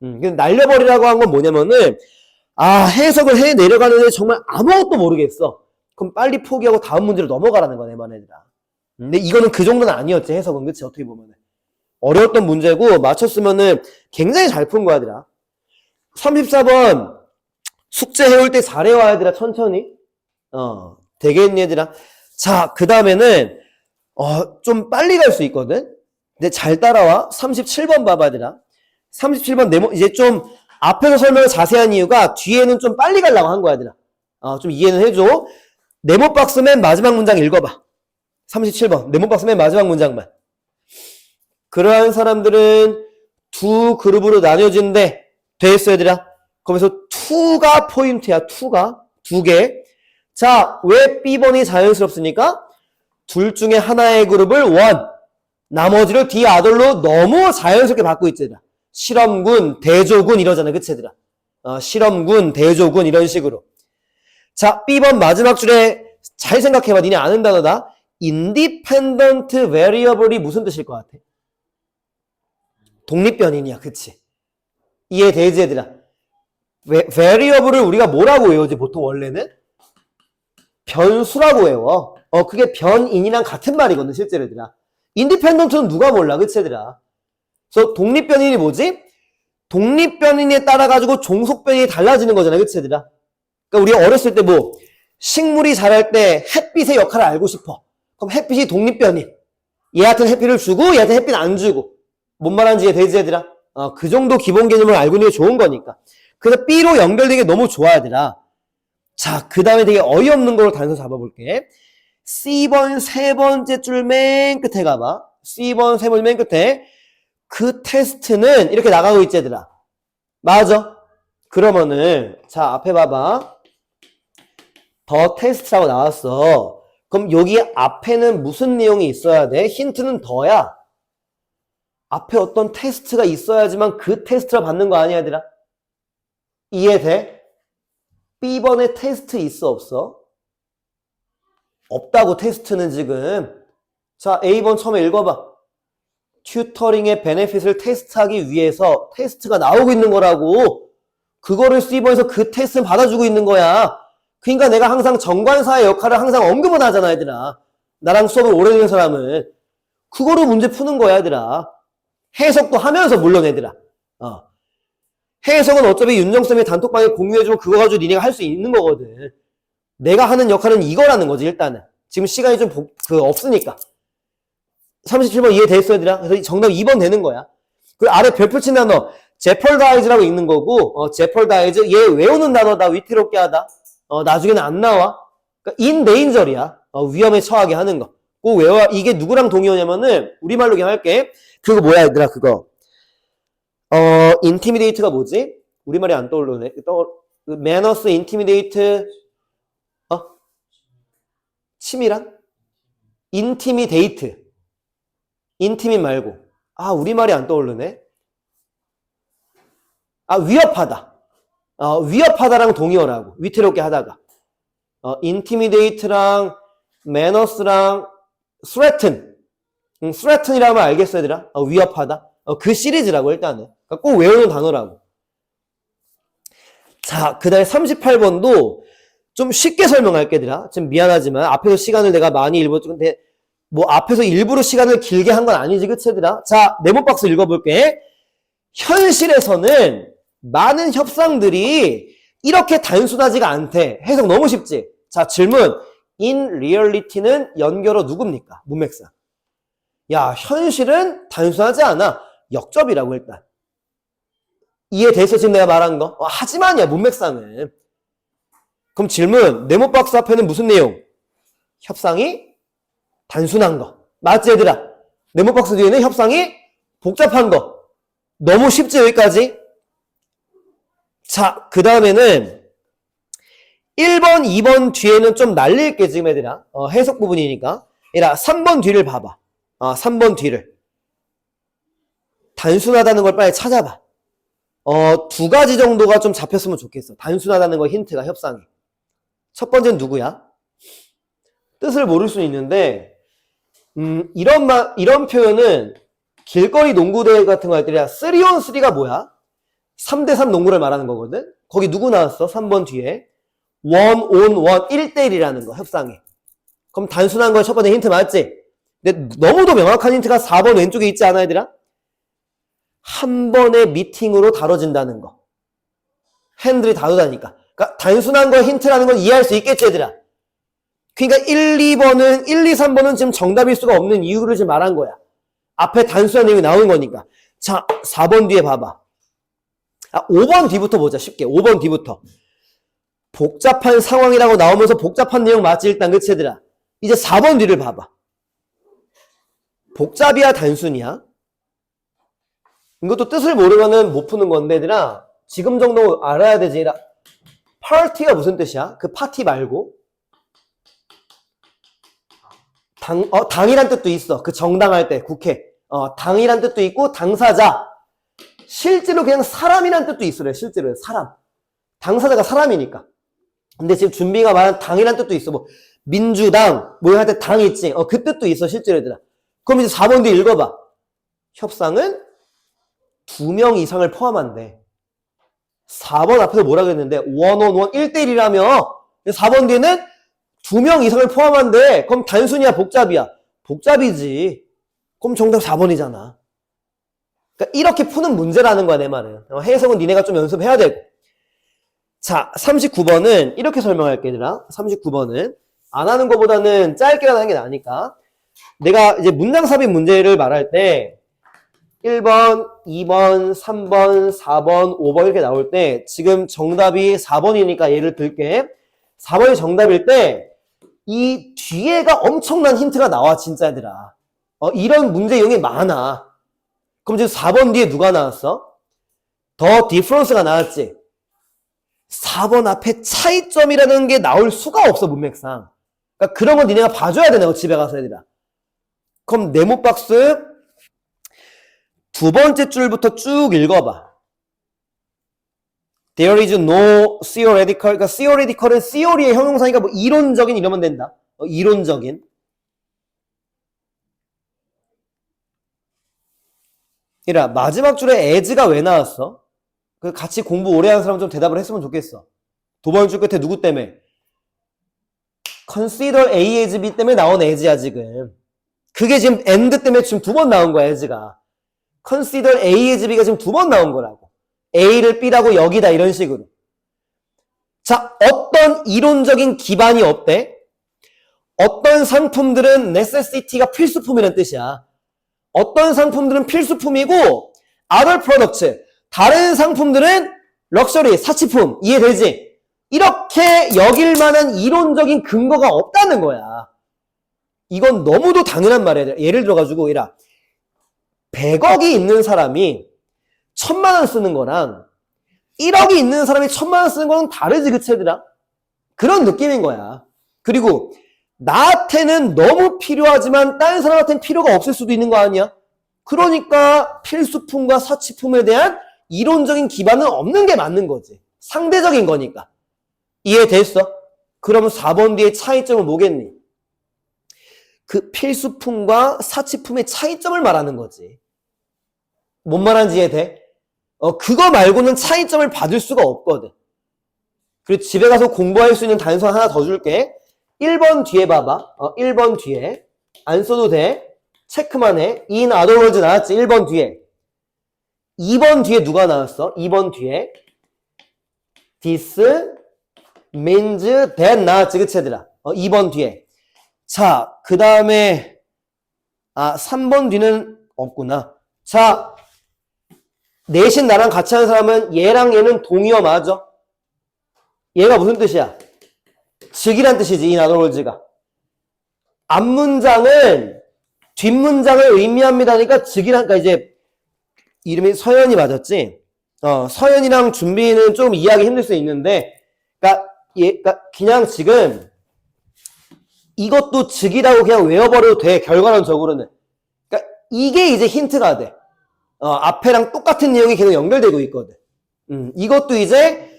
Speaker 1: 날려버리라고 한 건 뭐냐면은, 아, 해석을 해 내려가는데 정말 아무것도 모르겠어. 그럼 빨리 포기하고 다음 문제로 넘어가라는 거야, 내 말, 얘들아. 근데 이거는 그 정도는 아니었지, 해석은. 그치, 어떻게 보면은. 어려웠던 문제고, 맞췄으면은 굉장히 잘 푼 거야, 얘들아. 34번, 숙제 해올 때 잘해와, 얘들아, 천천히. 되겠니, 얘들아? 자, 그 다음에는, 좀 빨리 갈 수 있거든? 근데 잘 따라와. 37번 봐봐, 얘들아. 37번 이제 좀 앞에서 설명을 자세한 이유가 뒤에는 좀 빨리 가려고 한 거야, 얘들아. 좀 이해는 해줘. 네모박스 맨 마지막 문장 읽어봐. 37번. 네모박스 맨 마지막 문장만. 그러한 사람들은 두 그룹으로 나뉘어진대. 됐어, 얘들아. 거기서 to가 포인트야, to가. 두 개. 자, 왜 B번이 자연스럽습니까? 둘 중에 하나의 그룹을 원, 나머지를 the other로 너무 자연스럽게 바꾸고 있지, 얘들아. 실험군, 대조군 이러잖아, 그치, 얘들아? 실험군, 대조군 이런 식으로. 자, B번 마지막 줄에 잘 생각해봐. 니네 아는 단어다. independent variable이 무슨 뜻일 것 같아? 독립변인이야, 그치? 이해되지, 얘들아? variable을 우리가 뭐라고 외우지, 보통 원래는? 변수라고 외워. 그게 변인이랑 같은 말이거든, 실제로, 얘들아. 인디펜던트는 누가 몰라, 그치, 얘들아? 그래서 독립변인이 뭐지? 독립변인에 따라가지고 종속변인이 달라지는 거잖아, 그치, 얘들아? 그러니까 우리 어렸을 때 뭐, 식물이 자랄 때 햇빛의 역할을 알고 싶어. 그럼 햇빛이 독립변인. 얘한테는 햇빛을 주고, 얘한테는 햇빛 안 주고. 뭔 말하는지 이해되지, 얘들아? 그 정도 기본 개념을 알고 있는 게 좋은 거니까. 그래서 B로 연결되는 게 너무 좋아, 얘들아. 자, 그 다음에 되게 어이없는 걸로 단서 잡아볼게. C번 세 번째 줄 맨 끝에 가봐. C번 세 번째 맨 끝에. 그 테스트는 이렇게 나가고 있지, 얘들아. 맞아. 그러면은, 자, 앞에 봐봐. 더 테스트라고 나왔어. 그럼 여기 앞에는 무슨 내용이 있어야 돼? 힌트는 더야. 앞에 어떤 테스트가 있어야지만 그 테스트를 받는 거 아니야, 얘들아? 이해돼? B번에 테스트 있어, 없어? 없다고, 테스트는 지금. 자, A번 처음에 읽어봐. 튜터링의 베네핏을 테스트하기 위해서 테스트가 나오고 있는 거라고. 그거를 C번에서 그 테스트는 받아주고 있는 거야. 그러니까 내가 항상 정관사의 역할을 항상 언급을 하잖아, 얘들아. 나랑 수업을 오래된 사람은. 그거로 문제 푸는 거야, 얘들아. 해석도 하면서, 물론, 얘들아. 해석은 어차피 윤정쌤이 단톡방에 공유해주면 그거 가지고 니네가 할 수 있는 거거든. 내가 하는 역할은 이거라는 거지, 일단은. 지금 시간이 좀 없으니까. 37번 이해됐어, 얘들아? 그래서 정답 2번 되는 거야. 그 아래 별표 친 단어, 제펄다이즈라고 읽는 거고, 제펄다이즈, 얘 외우는 단어다, 위태롭게 하다. 나중에는 안 나와. 그러니까 인데인저리야. 위험에 처하게 하는 거. 꼭 외워. 이게 누구랑 동의어냐면은, 우리말로 그냥 할게. 그거 뭐야, 얘들아, 그거. intimidate가 뭐지? 우리말이 안 떠오르네. 매너스, 인티미데이트, 치밀한? 인티미데이트. 인티미 말고. 우리말이 안 떠오르네. 위협하다. 위협하다랑 동의어라고. 위태롭게 하다가. intimidate랑 매너스랑 threaten. threaten이라면 알겠어, 얘들아? 위협하다. 그 시리즈라고, 일단은. 그러니까 꼭 외우는 단어라고. 자, 그 다음에 38번도 좀 쉽게 설명할게, 얘들아. 좀 미안하지만, 앞에서 시간을 내가 많이 읽었는데, 뭐, 앞에서 일부러 시간을 길게 한 건 아니지, 그치, 얘들아? 자, 네모 박스 읽어볼게. 현실에서는 많은 협상들이 이렇게 단순하지가 않대. 해석 너무 쉽지? 자, 질문. In reality는 연결어 누굽니까? 문맥상. 야, 현실은 단순하지 않아. 역접이라고, 일단. 이해돼서 지금 내가 말한 거? 하지만이야, 문맥상은. 그럼 질문. 네모 박스 앞에는 무슨 내용? 협상이 단순한 거. 맞지, 얘들아? 네모 박스 뒤에는 협상이 복잡한 거. 너무 쉽지, 여기까지? 자, 그 다음에는 1번, 2번 뒤에는 좀 날릴게, 지금 얘들아. 해석 부분이니까. 얘들아, 3번 뒤를 봐봐. 3번 뒤를. 단순하다는 걸 빨리 찾아봐. 두 가지 정도가 좀 잡혔으면 좋겠어. 단순하다는 거 힌트가 협상이. 첫 번째는 누구야? 뜻을 모를 수는 있는데, 이런 표현은 길거리 농구대회 같은 거 할 때 3on3가 뭐야? 3대3 농구를 말하는 거거든? 거기 누구 나왔어? 3번 뒤에. 1on1, 1대1이라는 거, 협상에. 그럼 단순한 거 첫 번째 힌트 맞지? 근데 너무도 명확한 힌트가 4번 왼쪽에 있지 않아, 얘들아? 한 번의 미팅으로 다뤄진다는 거. 핸들이 다루다니까. 그러니까 단순한 거 힌트라는 건 이해할 수 있겠지, 얘들아? 그러니까 1, 2번은, 1, 2, 3번은 지금 정답일 수가 없는 이유를 지금 말한 거야. 앞에 단순한 내용이 나오는 거니까. 자, 4번 뒤에 봐봐. 5번 뒤부터 보자, 쉽게. 5번 뒤부터. 복잡한 상황이라고 나오면서 복잡한 내용 맞지, 일단, 그치, 얘들아? 이제 4번 뒤를 봐봐. 복잡이야, 단순이야? 이것도 뜻을 모르면은 못 푸는 건데, 얘들아. 지금 정도 알아야 되지. 파티가 무슨 뜻이야? 그 파티 말고. 당이란 뜻도 있어. 그 정당할 때, 국회. 당이란 뜻도 있고, 당사자. 실제로 그냥 사람이란 뜻도 있어, 실제로. 사람. 당사자가 사람이니까. 근데 지금 준비가 말한 당이란 뜻도 있어. 뭐, 민주당, 뭐, 할 때 당 있지. 그 뜻도 있어, 실제로, 얘들아. 그럼 이제 4번 뒤에 읽어봐. 협상은 2명 이상을 포함한대. 4번 앞에서 뭐라 그랬는데, 1on1, 1대1이라며. 4번 뒤에는 2명 이상을 포함한대. 그럼 단순이야, 복잡이야? 복잡이지. 그럼 정답 4번이잖아. 그러니까 이렇게 푸는 문제라는 거야, 내 말은. 해석은 니네가 좀 연습해야 되고. 자, 39번은 이렇게 설명할게, 얘들아. 39번은 안 하는 것보다는 짧게 하는 게 나으니까. 내가 이제 문장 삽입 문제를 말할 때 1번, 2번, 3번, 4번, 5번 이렇게 나올 때 지금 정답이 4번이니까 예를 들게. 4번이 정답일 때 이 뒤에가 엄청난 힌트가 나와, 진짜, 얘들아. 이런 문제용이 많아. 그럼 지금 4번 뒤에 누가 나왔어? 더 디퍼런스가 나왔지. 4번 앞에 차이점이라는 게 나올 수가 없어, 문맥상. 그러니까 그런 건 니네가 봐줘야 되네, 집에 가서, 얘들아. 그럼 네모 박스 두 번째 줄부터 쭉 읽어봐. There is no theoretical. 그러니까 theoretical은 theory의 형용사니까 뭐 이론적인 이러면 된다. 이론적인. 이라 마지막 줄에 as가 왜 나왔어? 그 같이 공부 오래 한 사람 좀 대답을 했으면 좋겠어. 두 번째 줄 끝에 누구 때문에? Consider A as B 때문에 나온 as야, 지금. 그게 지금 and 때문에 지금 2번 나온 거야, as가. Consider A as B가 지금 2번 나온 거라고. A를 B라고 여기다, 이런 식으로. 자, 어떤 이론적인 기반이 없대? 어떤 상품들은 necessity가 필수품이라는 뜻이야. 어떤 상품들은 필수품이고 other products, 다른 상품들은 럭셔리, 사치품. 이해되지? 이렇게 여길 만한 이론적인 근거가 없다는 거야. 이건 너무도 당연한 말이야. 예를 들어가지고 100억이 있는 사람이 1000만 원 쓰는 거랑 1억이 있는 사람이 1000만 원 쓰는 거는 다르지, 그치, 얘들아? 그런 느낌인 거야. 그리고 나한테는 너무 필요하지만 다른 사람한테는 필요가 없을 수도 있는 거 아니야? 그러니까 필수품과 사치품에 대한 이론적인 기반은 없는 게 맞는 거지. 상대적인 거니까. 이해됐어? 그러면 4번 뒤에 차이점은 뭐겠니? 그 필수품과 사치품의 차이점을 말하는 거지. 뭔 말하는지 이해돼? 그거 말고는 차이점을 받을 수가 없거든. 그리고 집에 가서 공부할 수 있는 단서 하나 더 줄게. 1번 뒤에 봐봐. 1번 뒤에. 안 써도 돼. 체크만 해. in other words 나왔지? 1번 뒤에. 2번 뒤에 누가 나왔어? 2번 뒤에. this means that 나왔지? 그치, 얘들아? 2번 뒤에. 자, 그 다음에 3번 뒤는 없구나. 자, 내신 나랑 같이 하는 사람은 얘랑 얘는 동의어 맞아? 얘가 무슨 뜻이야? 즉이란 뜻이지, 이 나돌월즈가. 앞문장은 뒷문장을 의미합니다니까 즉이라니까 이제 이름이 서연이 맞았지? 서연이랑 준비는 좀 이해하기 힘들 수 있는데, 그러니까 그냥 지금 이것도 즉이라고 그냥 외워버려도 돼, 결과론적으로는. 그러니까 이게 이제 힌트가 돼. 앞에랑 똑같은 내용이 계속 연결되고 있거든. 이것도 이제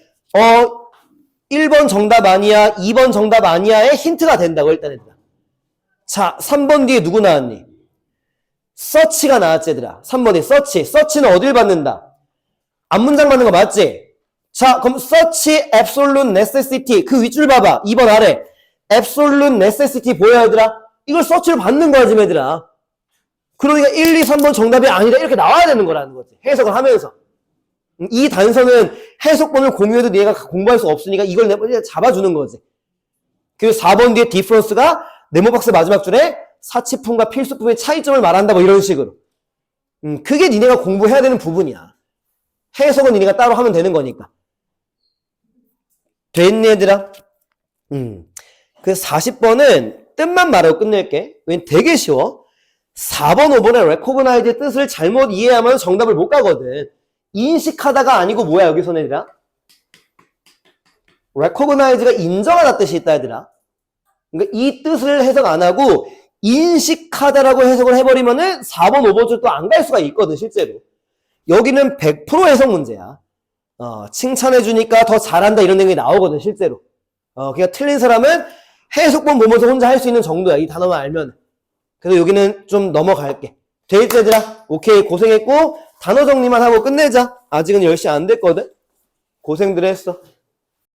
Speaker 1: 1번 정답 아니야, 2번 정답 아니야의 힌트가 된다고 일단. 자, 3번 뒤에 누구 나왔니? 서치가 나왔지, 얘들아. 3번에 서치. 서치는 어딜 받는다? 앞문장 받는 거 맞지? 자, 그럼 search absolute necessity. 그 윗줄 봐봐. 2번 아래. absolute necessity 보여, 얘들아? 이걸 서치를 받는 거야, 지금 얘들아. 그러니까 1, 2, 3번 정답이 아니라 이렇게 나와야 되는 거라는 거지. 해석을 하면서. 이 단서는 해석본을 공유해도 얘가 공부할 수 없으니까 이걸 잡아주는 거지. 그리고 4번 뒤에 difference가 네모박스 마지막 줄에 사치품과 필수품의 차이점을 말한다, 뭐 이런 식으로. 그게 니네가 공부해야 되는 부분이야. 해석은 니네가 따로 하면 되는 거니까. 됐니, 얘들아? 그 40번은 뜻만 말하고 끝낼게. 왜냐면 되게 쉬워. 4번, 5번의 recognize의 뜻을 잘못 이해하면 정답을 못 가거든. 인식하다가 아니고 뭐야, 여기서는 얘들아? recognize가 인정하다 뜻이 있다, 얘들아. 그러니까 이 뜻을 해석 안 하고 인식하다라고 해석을 해버리면은 4번, 5번 줄 또 안 갈 수가 있거든, 실제로. 여기는 100% 해석 문제야. 칭찬해주니까 더 잘한다 이런 내용이 나오거든, 실제로. 그러니까 틀린 사람은 해석본 보면서 혼자 할 수 있는 정도야, 이 단어만 알면. 그래서 여기는 좀 넘어갈게. 됐지, 얘들아? 오케이, 고생했고 단어 정리만 하고 끝내자. 아직은 10시 안 됐거든. 고생들 했어.